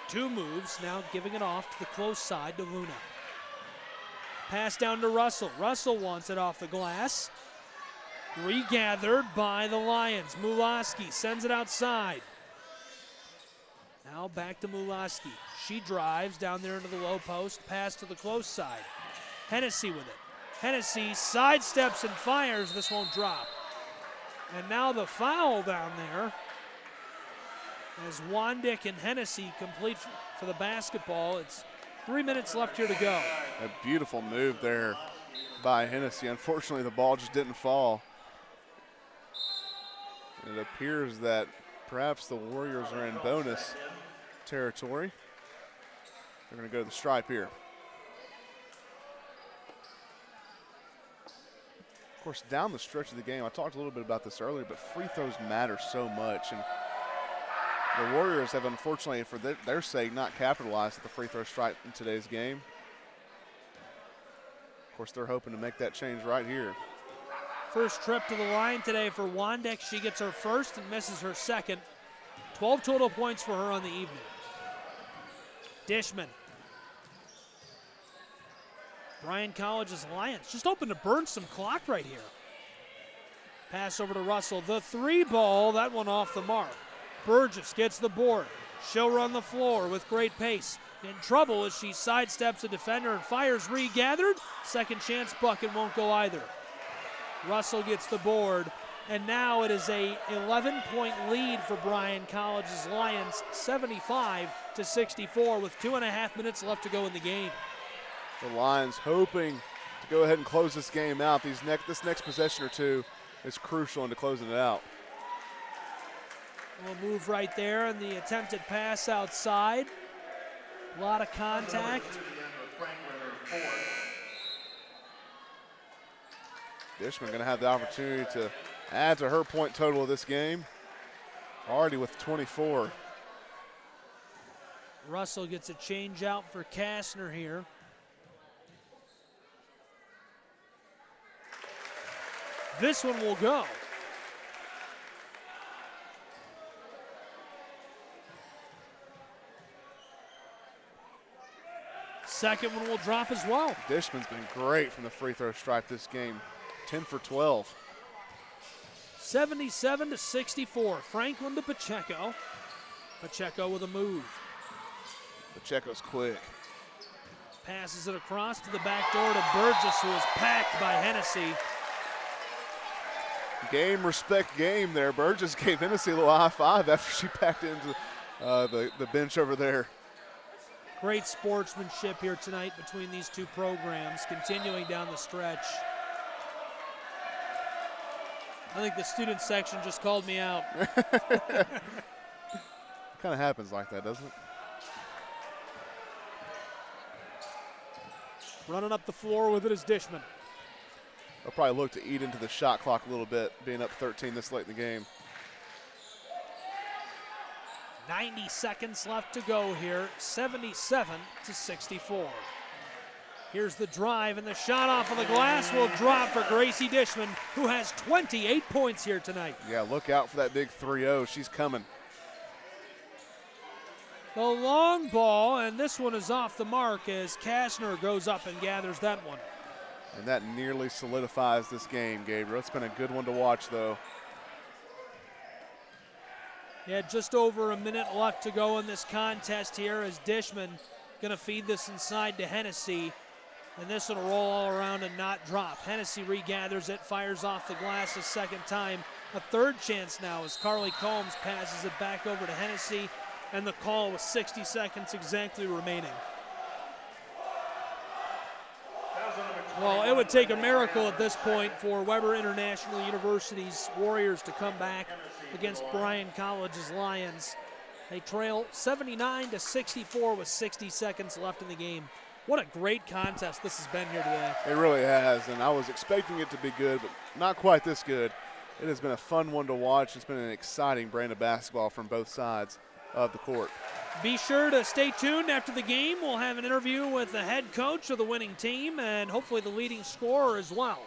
Two moves, now giving it off to the close side to Luna. Pass down to Russell. Russell wants it off the glass. Regathered by the Lions. Mulaski sends it outside. Now back to Mulaski. She drives down there into the low post. Pass to the close side. Hennessy with it. Hennessy sidesteps and fires. This won't drop. And now the foul down there as Wandick and Hennessy complete for the basketball. It's 3 minutes left here to go. A beautiful move there by Hennessy. Unfortunately, the ball just didn't fall. It appears that perhaps the Warriors are in bonus territory. They're going to go to the stripe here. course, down the stretch of the game, I talked a little bit about this earlier, but free throws matter so much. And the Warriors have, unfortunately, for their sake, not capitalized at the free throw strike in today's game. Of course, they're hoping to make that change right here. First trip to the line today for Wandek. She gets her first and misses her second. 12 total points for her on the evening. Dishman. Bryan College's Lions just hoping to burn some clock right here. Pass over to Russell. The three ball, that one off the mark. Burgess gets the board. She'll run the floor with great pace. In trouble as she sidesteps a defender and fires regathered. Second chance bucket won't go either. Russell gets the board, and now it is a 11-point lead for Bryan College's Lions, 75-64 with 2.5 minutes left to go in the game. The Lions hoping to go ahead and close this game out. This next possession or two is crucial into closing it out. We'll move right there, and the attempted pass outside. A lot of contact. Dishman going to have the opportunity to add to her point total of this game, already with 24. Russell gets a change out for Kastner here. This one will go. Second one will drop as well. Dishman's been great from the free throw stripe this game. 10 for 12. 77-64. Franklin to Pacheco. Pacheco with a move. Pacheco's quick. Passes it across to the back door to Burgess, who is packed by Hennessy. Game, respect game there. Burgess gave Hennessy a little high five after she packed into the bench over there. Great sportsmanship here tonight between these two programs, continuing down the stretch. I think the student section just called me out. It kind of happens like that, doesn't it? Running up the floor with it is Dishman. They'll probably look to eat into the shot clock a little bit, being up 13 this late in the game. 90 seconds left to go here, 77-64. Here's the drive, and the shot off of the glass will drop for Gracie Dishman, who has 28 points here tonight. Yeah, look out for that big 3-0. She's coming. The long ball, and this one is off the mark as Kastner goes up and gathers that one. And that nearly solidifies this game, Gabriel. It's been a good one to watch, though. Yeah, just over a minute left to go in this contest here as Dishman going to feed this inside to Hennessy. And this one will roll all around and not drop. Hennessy regathers it, fires off the glass a second time. A third chance now as Carly Combs passes it back over to Hennessy, and the call with 60 seconds exactly remaining. Well, it would take a miracle at this point for Weber International University's Warriors to come back against Bryan College's Lions. They trail 79-64 with 60 seconds left in the game. What a great contest this has been here today. It really has, and I was expecting it to be good, but not quite this good. It has been a fun one to watch. It's been an exciting brand of basketball from both sides of the court. Be sure to stay tuned after the game. We'll have an interview with the head coach of the winning team and hopefully the leading scorer as well.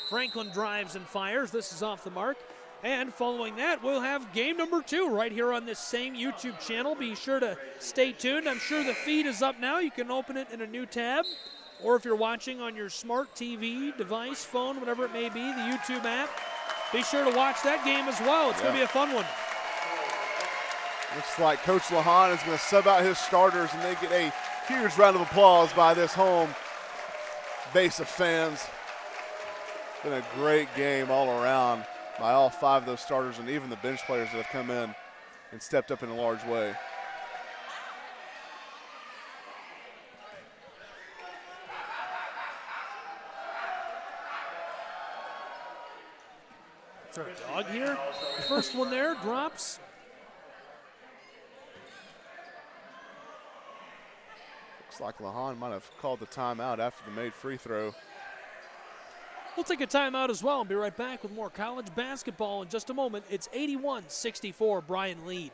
Franklin drives and fires. This is off the mark. And following that, we'll have game number 2 right here on this same YouTube channel. Be sure to stay tuned. I'm sure the feed is up now. You can open it in a new tab. Or if you're watching on your smart TV, device, phone, whatever it may be, the YouTube app, be sure to watch that game as well. It's going to be a fun one. Looks like Coach Lahan is going to sub out his starters, and they get a huge round of applause by this home base of fans. Been a great game all around by all 5 of those starters and even the bench players that have come in and stepped up in a large way. Is there a dog here? The first one there drops. Looks like Lahan might have called the timeout after the made free throw. We'll take a timeout as well and be right back with more college basketball in just a moment. It's 81-64, Bryan lead.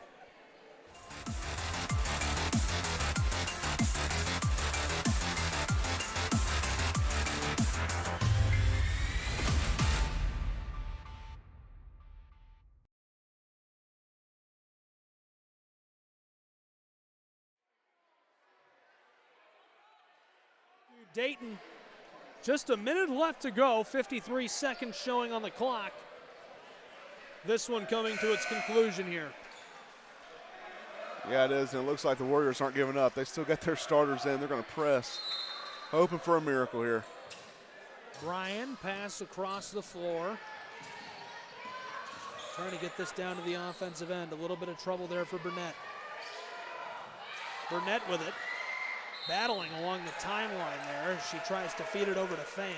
Dayton, just a minute left to go, 53 seconds showing on the clock. This one coming to its conclusion here. Yeah, it is, and it looks like the Warriors aren't giving up. They still got their starters in. They're going to press, hoping for a miracle here. Bryan pass across the floor. Trying to get this down to the offensive end. A little bit of trouble there for Burnett. Burnett with it. Battling along the timeline there. She tries to feed it over to Fan.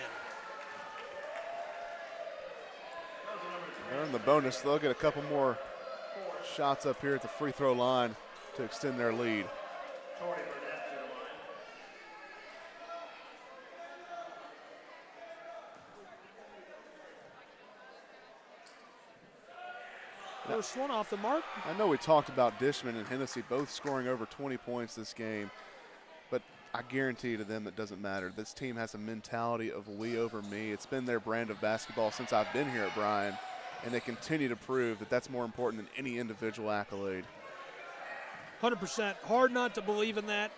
They're in the bonus. They'll get a couple more shots up here at the free throw line to extend their lead. First one off the mark. I know we talked about Dishman and Hennessy both scoring over 20 points this game, but I guarantee to them it doesn't matter. This team has a mentality of we over me. It's been their brand of basketball since I've been here at Bryan, and they continue to prove that that's more important than any individual accolade. 100%. Hard not to believe in that.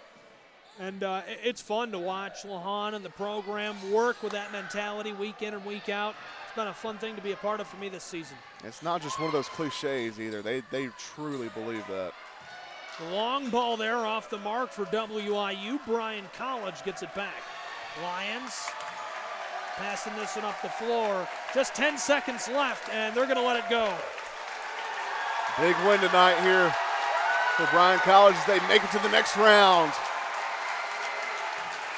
And it's fun to watch Lahan and the program work with that mentality week in and week out. It's been a fun thing to be a part of for me this season. It's not just one of those cliches either. They truly believe that. The long ball there off the mark for WIU. Bryan College gets it back. Lions passing this one up the floor. Just 10 seconds left, and they're going to let it go. Big win tonight here for Bryan College as they make it to the next round.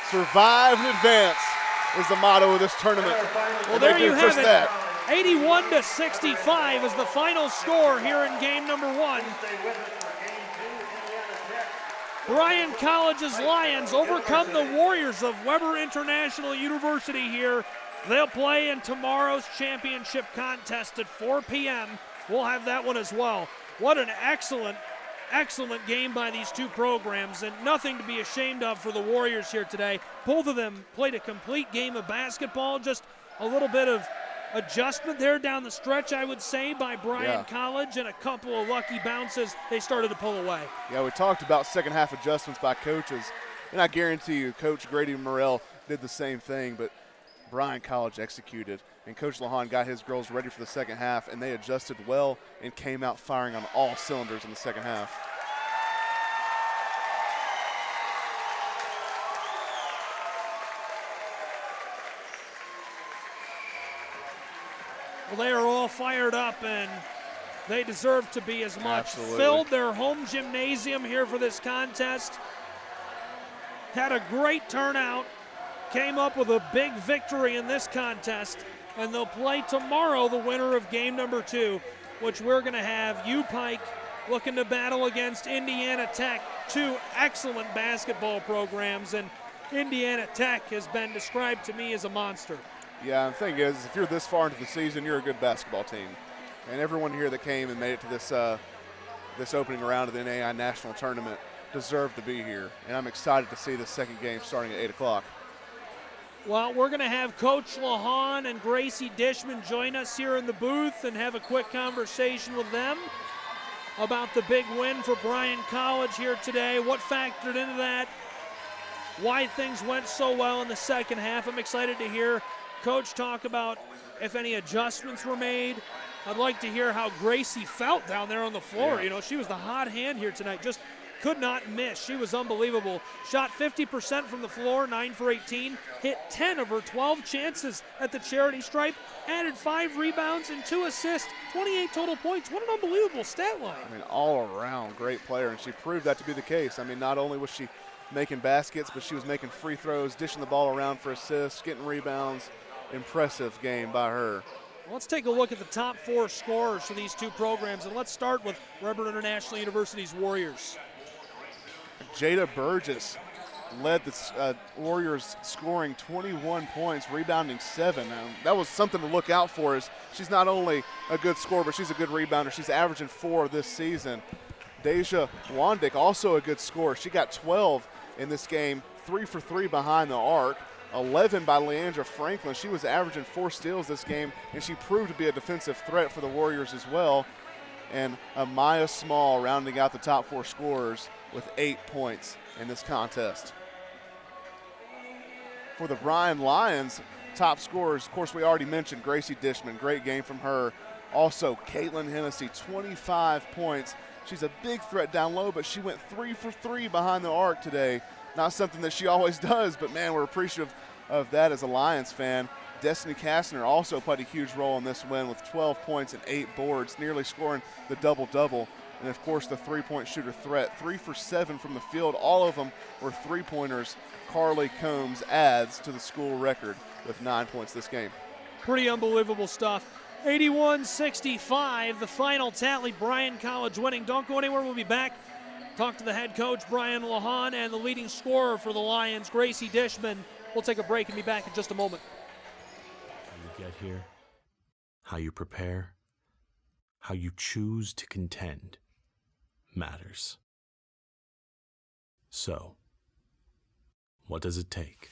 Survive and advance is the motto of this tournament. Well, there you have it. 81-65 is the final score here in game number one. Bryan College's Lions overcome the Warriors of Weber International University here. They'll play in tomorrow's championship contest at 4 p.m. We'll have that one as well. What an excellent game by these two programs, and nothing to be ashamed of for the Warriors here today. Both of them played a complete game of basketball, just a little bit of adjustment there down the stretch, I would say, by Bryan College, and a couple of lucky bounces. They started to pull away. Yeah, we talked about second half adjustments by coaches, and I guarantee you Coach Grady Morrell did the same thing, but Bryan College executed, and Coach Lahan got his girls ready for the second half, and they adjusted well and came out firing on all cylinders in the second half. Well, they are all fired up, and they deserve to be as much. Absolutely. Filled their home gymnasium here for this contest. Had a great turnout. Came up with a big victory in this contest, and they'll play tomorrow the winner of game number 2, which we're going to have U-Pike looking to battle against Indiana Tech. Two excellent basketball programs, and Indiana Tech has been described to me as a monster. Yeah, and the thing is, if you're this far into the season, you're a good basketball team. And everyone here that came and made it to this opening round of the NAIA National Tournament deserved to be here. And I'm excited to see the second game starting at 8 o'clock. Well, we're going to have Coach Lahan and Gracie Dishman join us here in the booth and have a quick conversation with them about the big win for Bryan College here today, what factored into that, why things went so well in the second half. I'm excited to hear Coach talk about if any adjustments were made. I'd like to hear how Gracie felt down there on the floor. Yeah. You know, she was the hot hand here tonight. Just could not miss. She was unbelievable. Shot 50% from the floor, 9 for 18. Hit 10 of her 12 chances at the charity stripe. Added 5 rebounds and 2 assists. 28 total points. What an unbelievable stat line. I mean, all around great player, and she proved that to be the case. I mean, not only was she making baskets, but she was making free throws, dishing the ball around for assists, getting rebounds. Impressive game by her. Let's take a look at the top 4 scorers for these two programs, and let's start with Weber International University's Warriors. Jada Burgess led the Warriors scoring 21 points, rebounding 7. That was something to look out for. Is she's not only a good scorer, but she's a good rebounder. She's averaging 4 this season. Deja Wandick, also a good scorer. She got 12 in this game, 3 for 3 behind the arc. 11 by Leandra Franklin. She was averaging 4 steals this game, and she proved to be a defensive threat for the Warriors as well. And Maya Small rounding out the top 4 scorers with 8 points in this contest. For the Bryan Lions, top scorers, of course, we already mentioned Gracie Dishman. Great game from her. Also, Caitlin Hennessy, 25 points. She's a big threat down low, but she went 3 for 3 behind the arc today. Not something that she always does, but, man, we're appreciative of that as a Lions fan. Destiny Kastner also played a huge role in this win with 12 points and 8 boards, nearly scoring the double-double. And, of course, the three-point shooter threat, 3 for 7 from the field. All of them were three-pointers. Carly Combs adds to the school record with 9 points this game. Pretty unbelievable stuff. 81-65, the final tally. Bryan College winning. Don't go anywhere. We'll be back. Talk to the head coach, Brian Lahan, and the leading scorer for the Lions, Gracie Dishman. We'll take a break and be back in just a moment. How you get here, how you prepare, how you choose to contend matters. So, what does it take?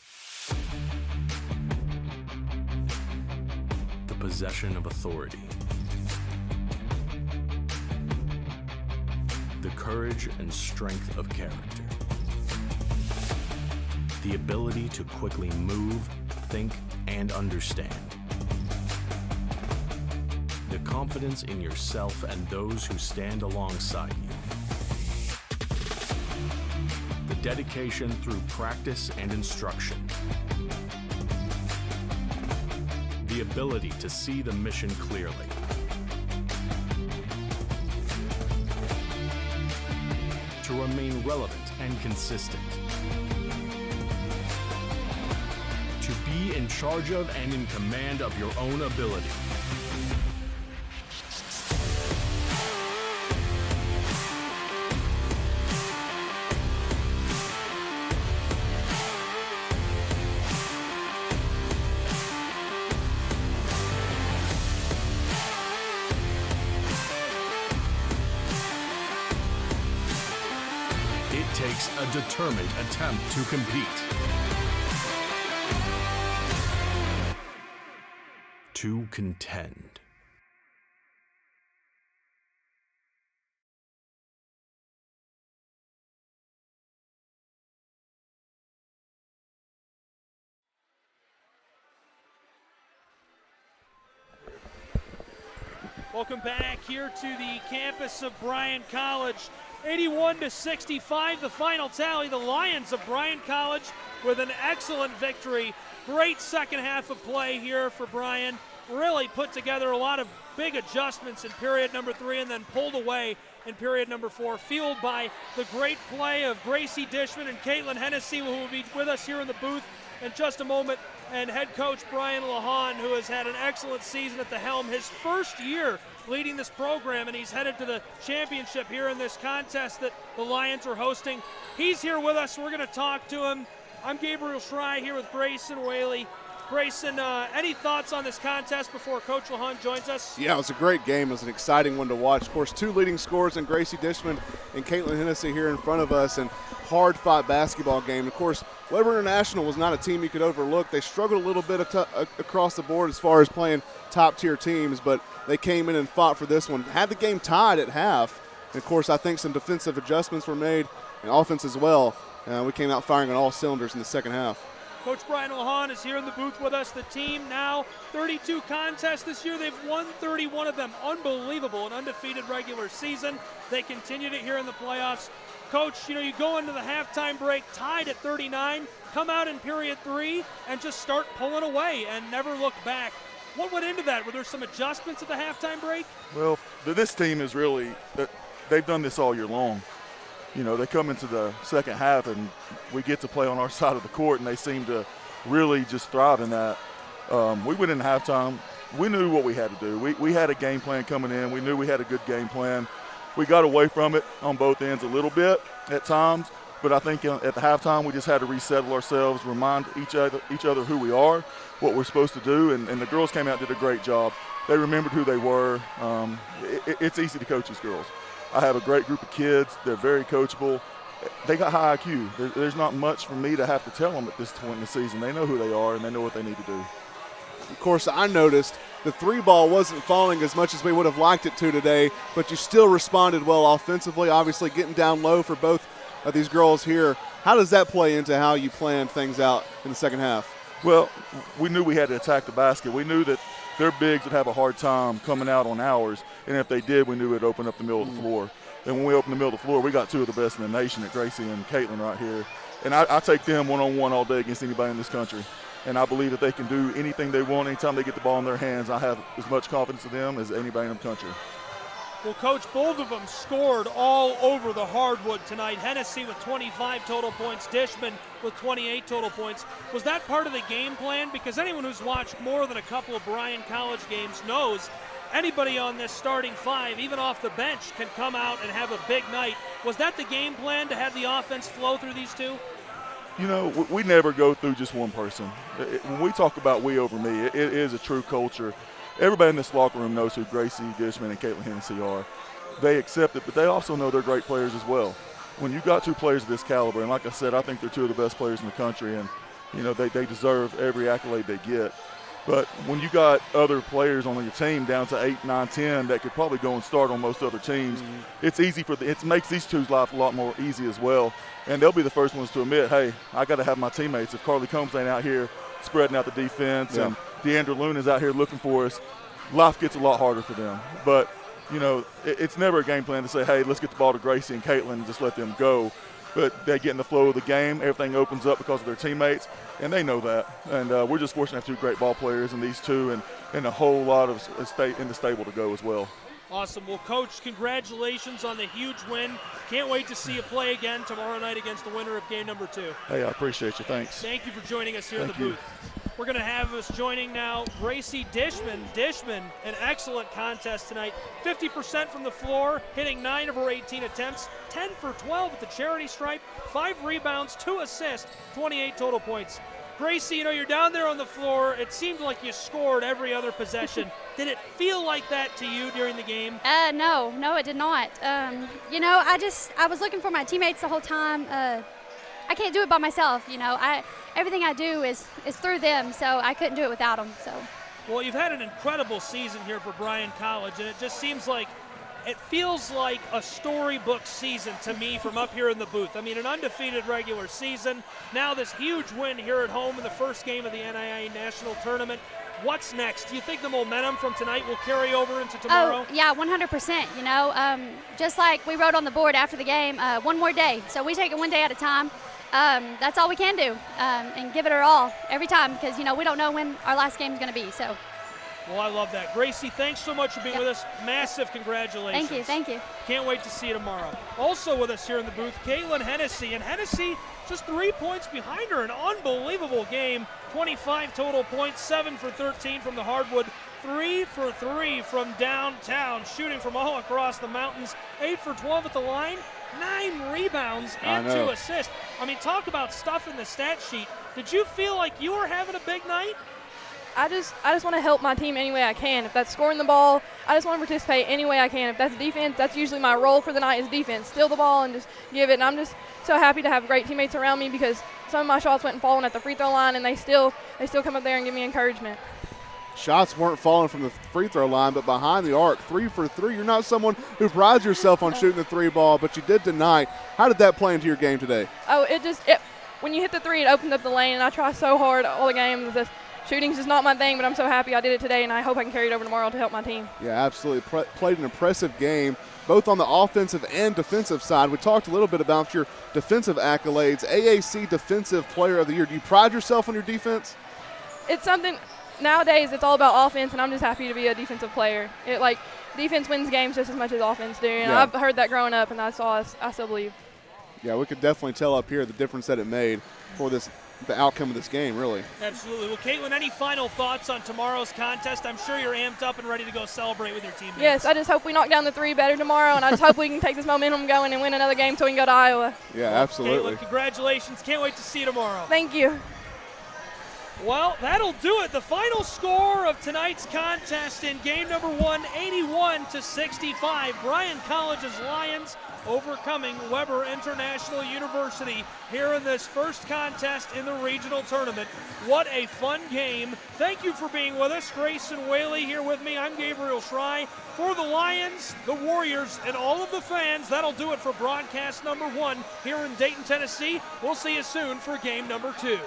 The possession of authority, the courage and strength of character, the ability to quickly move, think, and understand, the confidence in yourself and those who stand alongside you, the dedication through practice and instruction, the ability to see the mission clearly, to remain relevant and consistent, to be in charge of and in command of your own ability. It takes a determined attempt to compete. To contend. Welcome back here to the campus of Bryan College. 81-65, the final tally. The Lions of Bryan College with an excellent victory. Great second half of play here for Bryan. Really put together a lot of big adjustments in period number 3 and then pulled away in period number 4, fueled by the great play of Gracie Dishman and Caitlin Hennessy, who will be with us here in the booth in just a moment, and head coach Brian Lahan, who has had an excellent season at the helm, his first year leading this program, and he's headed to the championship here in this contest that the Lions are hosting. He's here with us. We're going to talk to him. I'm Gabriel Schrei here with Grayson Whaley. Grayson, any thoughts on this contest before Coach Lahan joins us? Yeah, it was a great game. It was an exciting one to watch. Of course, 2 leading scorers in Gracie Dishman and Caitlin Hennessy here in front of us, and hard-fought basketball game. Of course, Weber International was not a team you could overlook. They struggled a little bit across the board as far as playing top-tier teams, but they came in and fought for this one. Had the game tied at half. And, of course, I think some defensive adjustments were made, and offense as well. We came out firing on all cylinders in the second half. Coach Brian Lahan is here in the booth with us. The team now 32 contests this year. They've won 31 of them. Unbelievable, an undefeated regular season. They continued it here in the playoffs. Coach, you go into the halftime break tied at 39, come out in period 3 and just start pulling away and never look back. What went into that? Were there some adjustments at the halftime break? Well, this team is really, they've done this all year long. They come into the second half and we get to play on our side of the court, and they seem to really just thrive in that. We went in halftime. We knew what we had to do. We had a game plan coming in. We knew we had a good game plan. We got away from it on both ends a little bit at times, But I think at the halftime we just had to resettle ourselves, remind each other who we are, what we're supposed to do, and the girls came out and did a great job. They remembered who they were. It's easy to coach these girls. I have a great group of kids. They're very coachable. They got high IQ. There's not much for me to have to tell them at this point in the season. They know who they are, and they know what they need to do. Of course, I noticed the three ball wasn't falling as much as we would have liked it to today, but you still responded well offensively, obviously getting down low for both of these girls here. How does that play into how you planned things out in the second half? Well, we knew we had to attack the basket. We knew that their bigs would have a hard time coming out on ours, and if they did, we knew it would open up the middle of the floor. And when we opened the middle of the floor, we got two of the best in the nation, at Gracie and Caitlin right here. And I take them one-on-one all day against anybody in this country. And I believe that they can do anything they want anytime they get the ball in their hands. I have as much confidence in them as anybody in the country. Well, Coach, both of them scored all over the hardwood tonight. Hennessy with 25 total points, Dishman with 28 total points. Was that part of the game plan? Because anyone who's watched more than a couple of Bryan College games knows anybody on this starting five, even off the bench, can come out and have a big night. Was that the game plan, to have the offense flow through these two? You know, we never go through just one person. When we talk about we over me, it is a true culture. Everybody in this locker room knows who Gracie Dishman and Caitlin Hennessy are. They accept it, but they also know they're great players as well. When you got two players of this caliber, and like I said, I think they're two of the best players in the country, and, you know, they deserve every accolade they get. But when you got other players on your team down to 8, 9, 10 that could probably go and start on most other teams, it's easy it makes these two's life a lot more easy as well. And they'll be the first ones to admit, hey, I got to have my teammates. If Carly Combs ain't out here spreading out the defense and Deandra Loon is out here looking for us, life gets a lot harder for them. But, you know, it's never a game plan to say, hey, let's get the ball to Gracie and Caitlin and just let them go. But they get in the flow of the game. Everything opens up because of their teammates, and they know that. And we're just fortunate to have two great ball players and these two and a whole lot of in the stable to go as well. Awesome. Well, Coach, congratulations on the huge win. Can't wait to see you play again tomorrow night against the winner of game number 2. Hey, I appreciate you. Thanks. Thank you for joining us here in the Thank you. booth. We're going to have us joining now Gracie Dishman. Dishman, an excellent contest tonight. 50% from the floor, hitting 9 of her 18 attempts, 10 for 12 at the charity stripe, 5 rebounds, 2 assists, 28 total points. Gracie, you know, you're down there on the floor. It seemed like you scored every other possession. Did it feel like that to you during the game? No, it did not. You know, I was looking for my teammates the whole time. I can't do it by myself, you know. Everything I do is through them, so I couldn't do it without them. So. Well, you've had an incredible season here for Bryan College, and it just seems like it feels like a storybook season to me from up here in the booth. I mean, an undefeated regular season, now this huge win here at home in the first game of the NAIA National Tournament. What's next? Do you think the momentum from tonight will carry over into tomorrow? Oh, yeah, 100%. You know, just like we wrote on the board after the game, one more day. So we take it one day at a time. That's all we can do, and give it our all every time, because, you know, we don't know when our last game is going to be. So. Well, I love that. Gracie, thanks so much for being with us. Massive congratulations. Thank you. Can't wait to see you tomorrow. Also with us here in the booth, Caitlin Hennessy. And Hennessy just 3 points behind her. An unbelievable game. 25 total points, 7 for 13 from the hardwood, 3 for 3 from downtown, shooting from all across the mountains, 8 for 12 at the line, 9 rebounds and 2 assists. I mean, talk about stuff in the stat sheet. Did you feel like you were having a big night? I just want to help my team any way I can. If that's scoring the ball, I just want to participate any way I can. If that's defense, that's usually my role for the night is defense. Steal the ball and just give it. And I'm just so happy to have great teammates around me, because some of my shots went falling at the free throw line, and they still come up there and give me encouragement. Shots weren't falling from the free throw line, but behind the arc, 3 for 3. You're not someone who prides yourself on shooting the 3 ball, but you did tonight. How did that play into your game today? Oh, when you hit the 3, it opens up the lane, and I try so hard all the game. Shooting's just not my thing, but I'm so happy I did it today, and I hope I can carry it over tomorrow to help my team. Yeah, absolutely. Played an impressive game, both on the offensive and defensive side. We talked a little bit about your defensive accolades. AAC Defensive Player of the Year. Do you pride yourself on your defense? It's something – nowadays it's all about offense, and I'm just happy to be a defensive player. Defense wins games just as much as offense do, and I've heard that growing up, and I still believe. Yeah, we could definitely tell up here the difference that it made for this the outcome of this game, really. Absolutely. Well, Caitlin, any final thoughts on tomorrow's contest? I'm sure you're amped up and ready to go celebrate with your teammates. Yes, I just hope we knock down the 3 better tomorrow, and I just hope we can take this momentum going and win another game so we can go to Iowa. Yeah, absolutely. Caitlin, congratulations. Can't wait to see you tomorrow. Thank you. Well, that'll do it. The final score of tonight's contest in game number 1, 81-65. Bryan College's Lions overcoming Weber International University here in this first contest in the regional tournament. What a fun game. Thank you for being with us. Grayson Whaley here with me. I'm Gabriel Schrei. For the Lions, the Warriors, and all of the fans, that'll do it for broadcast number 1 here in Dayton, Tennessee. We'll see you soon for game number 2.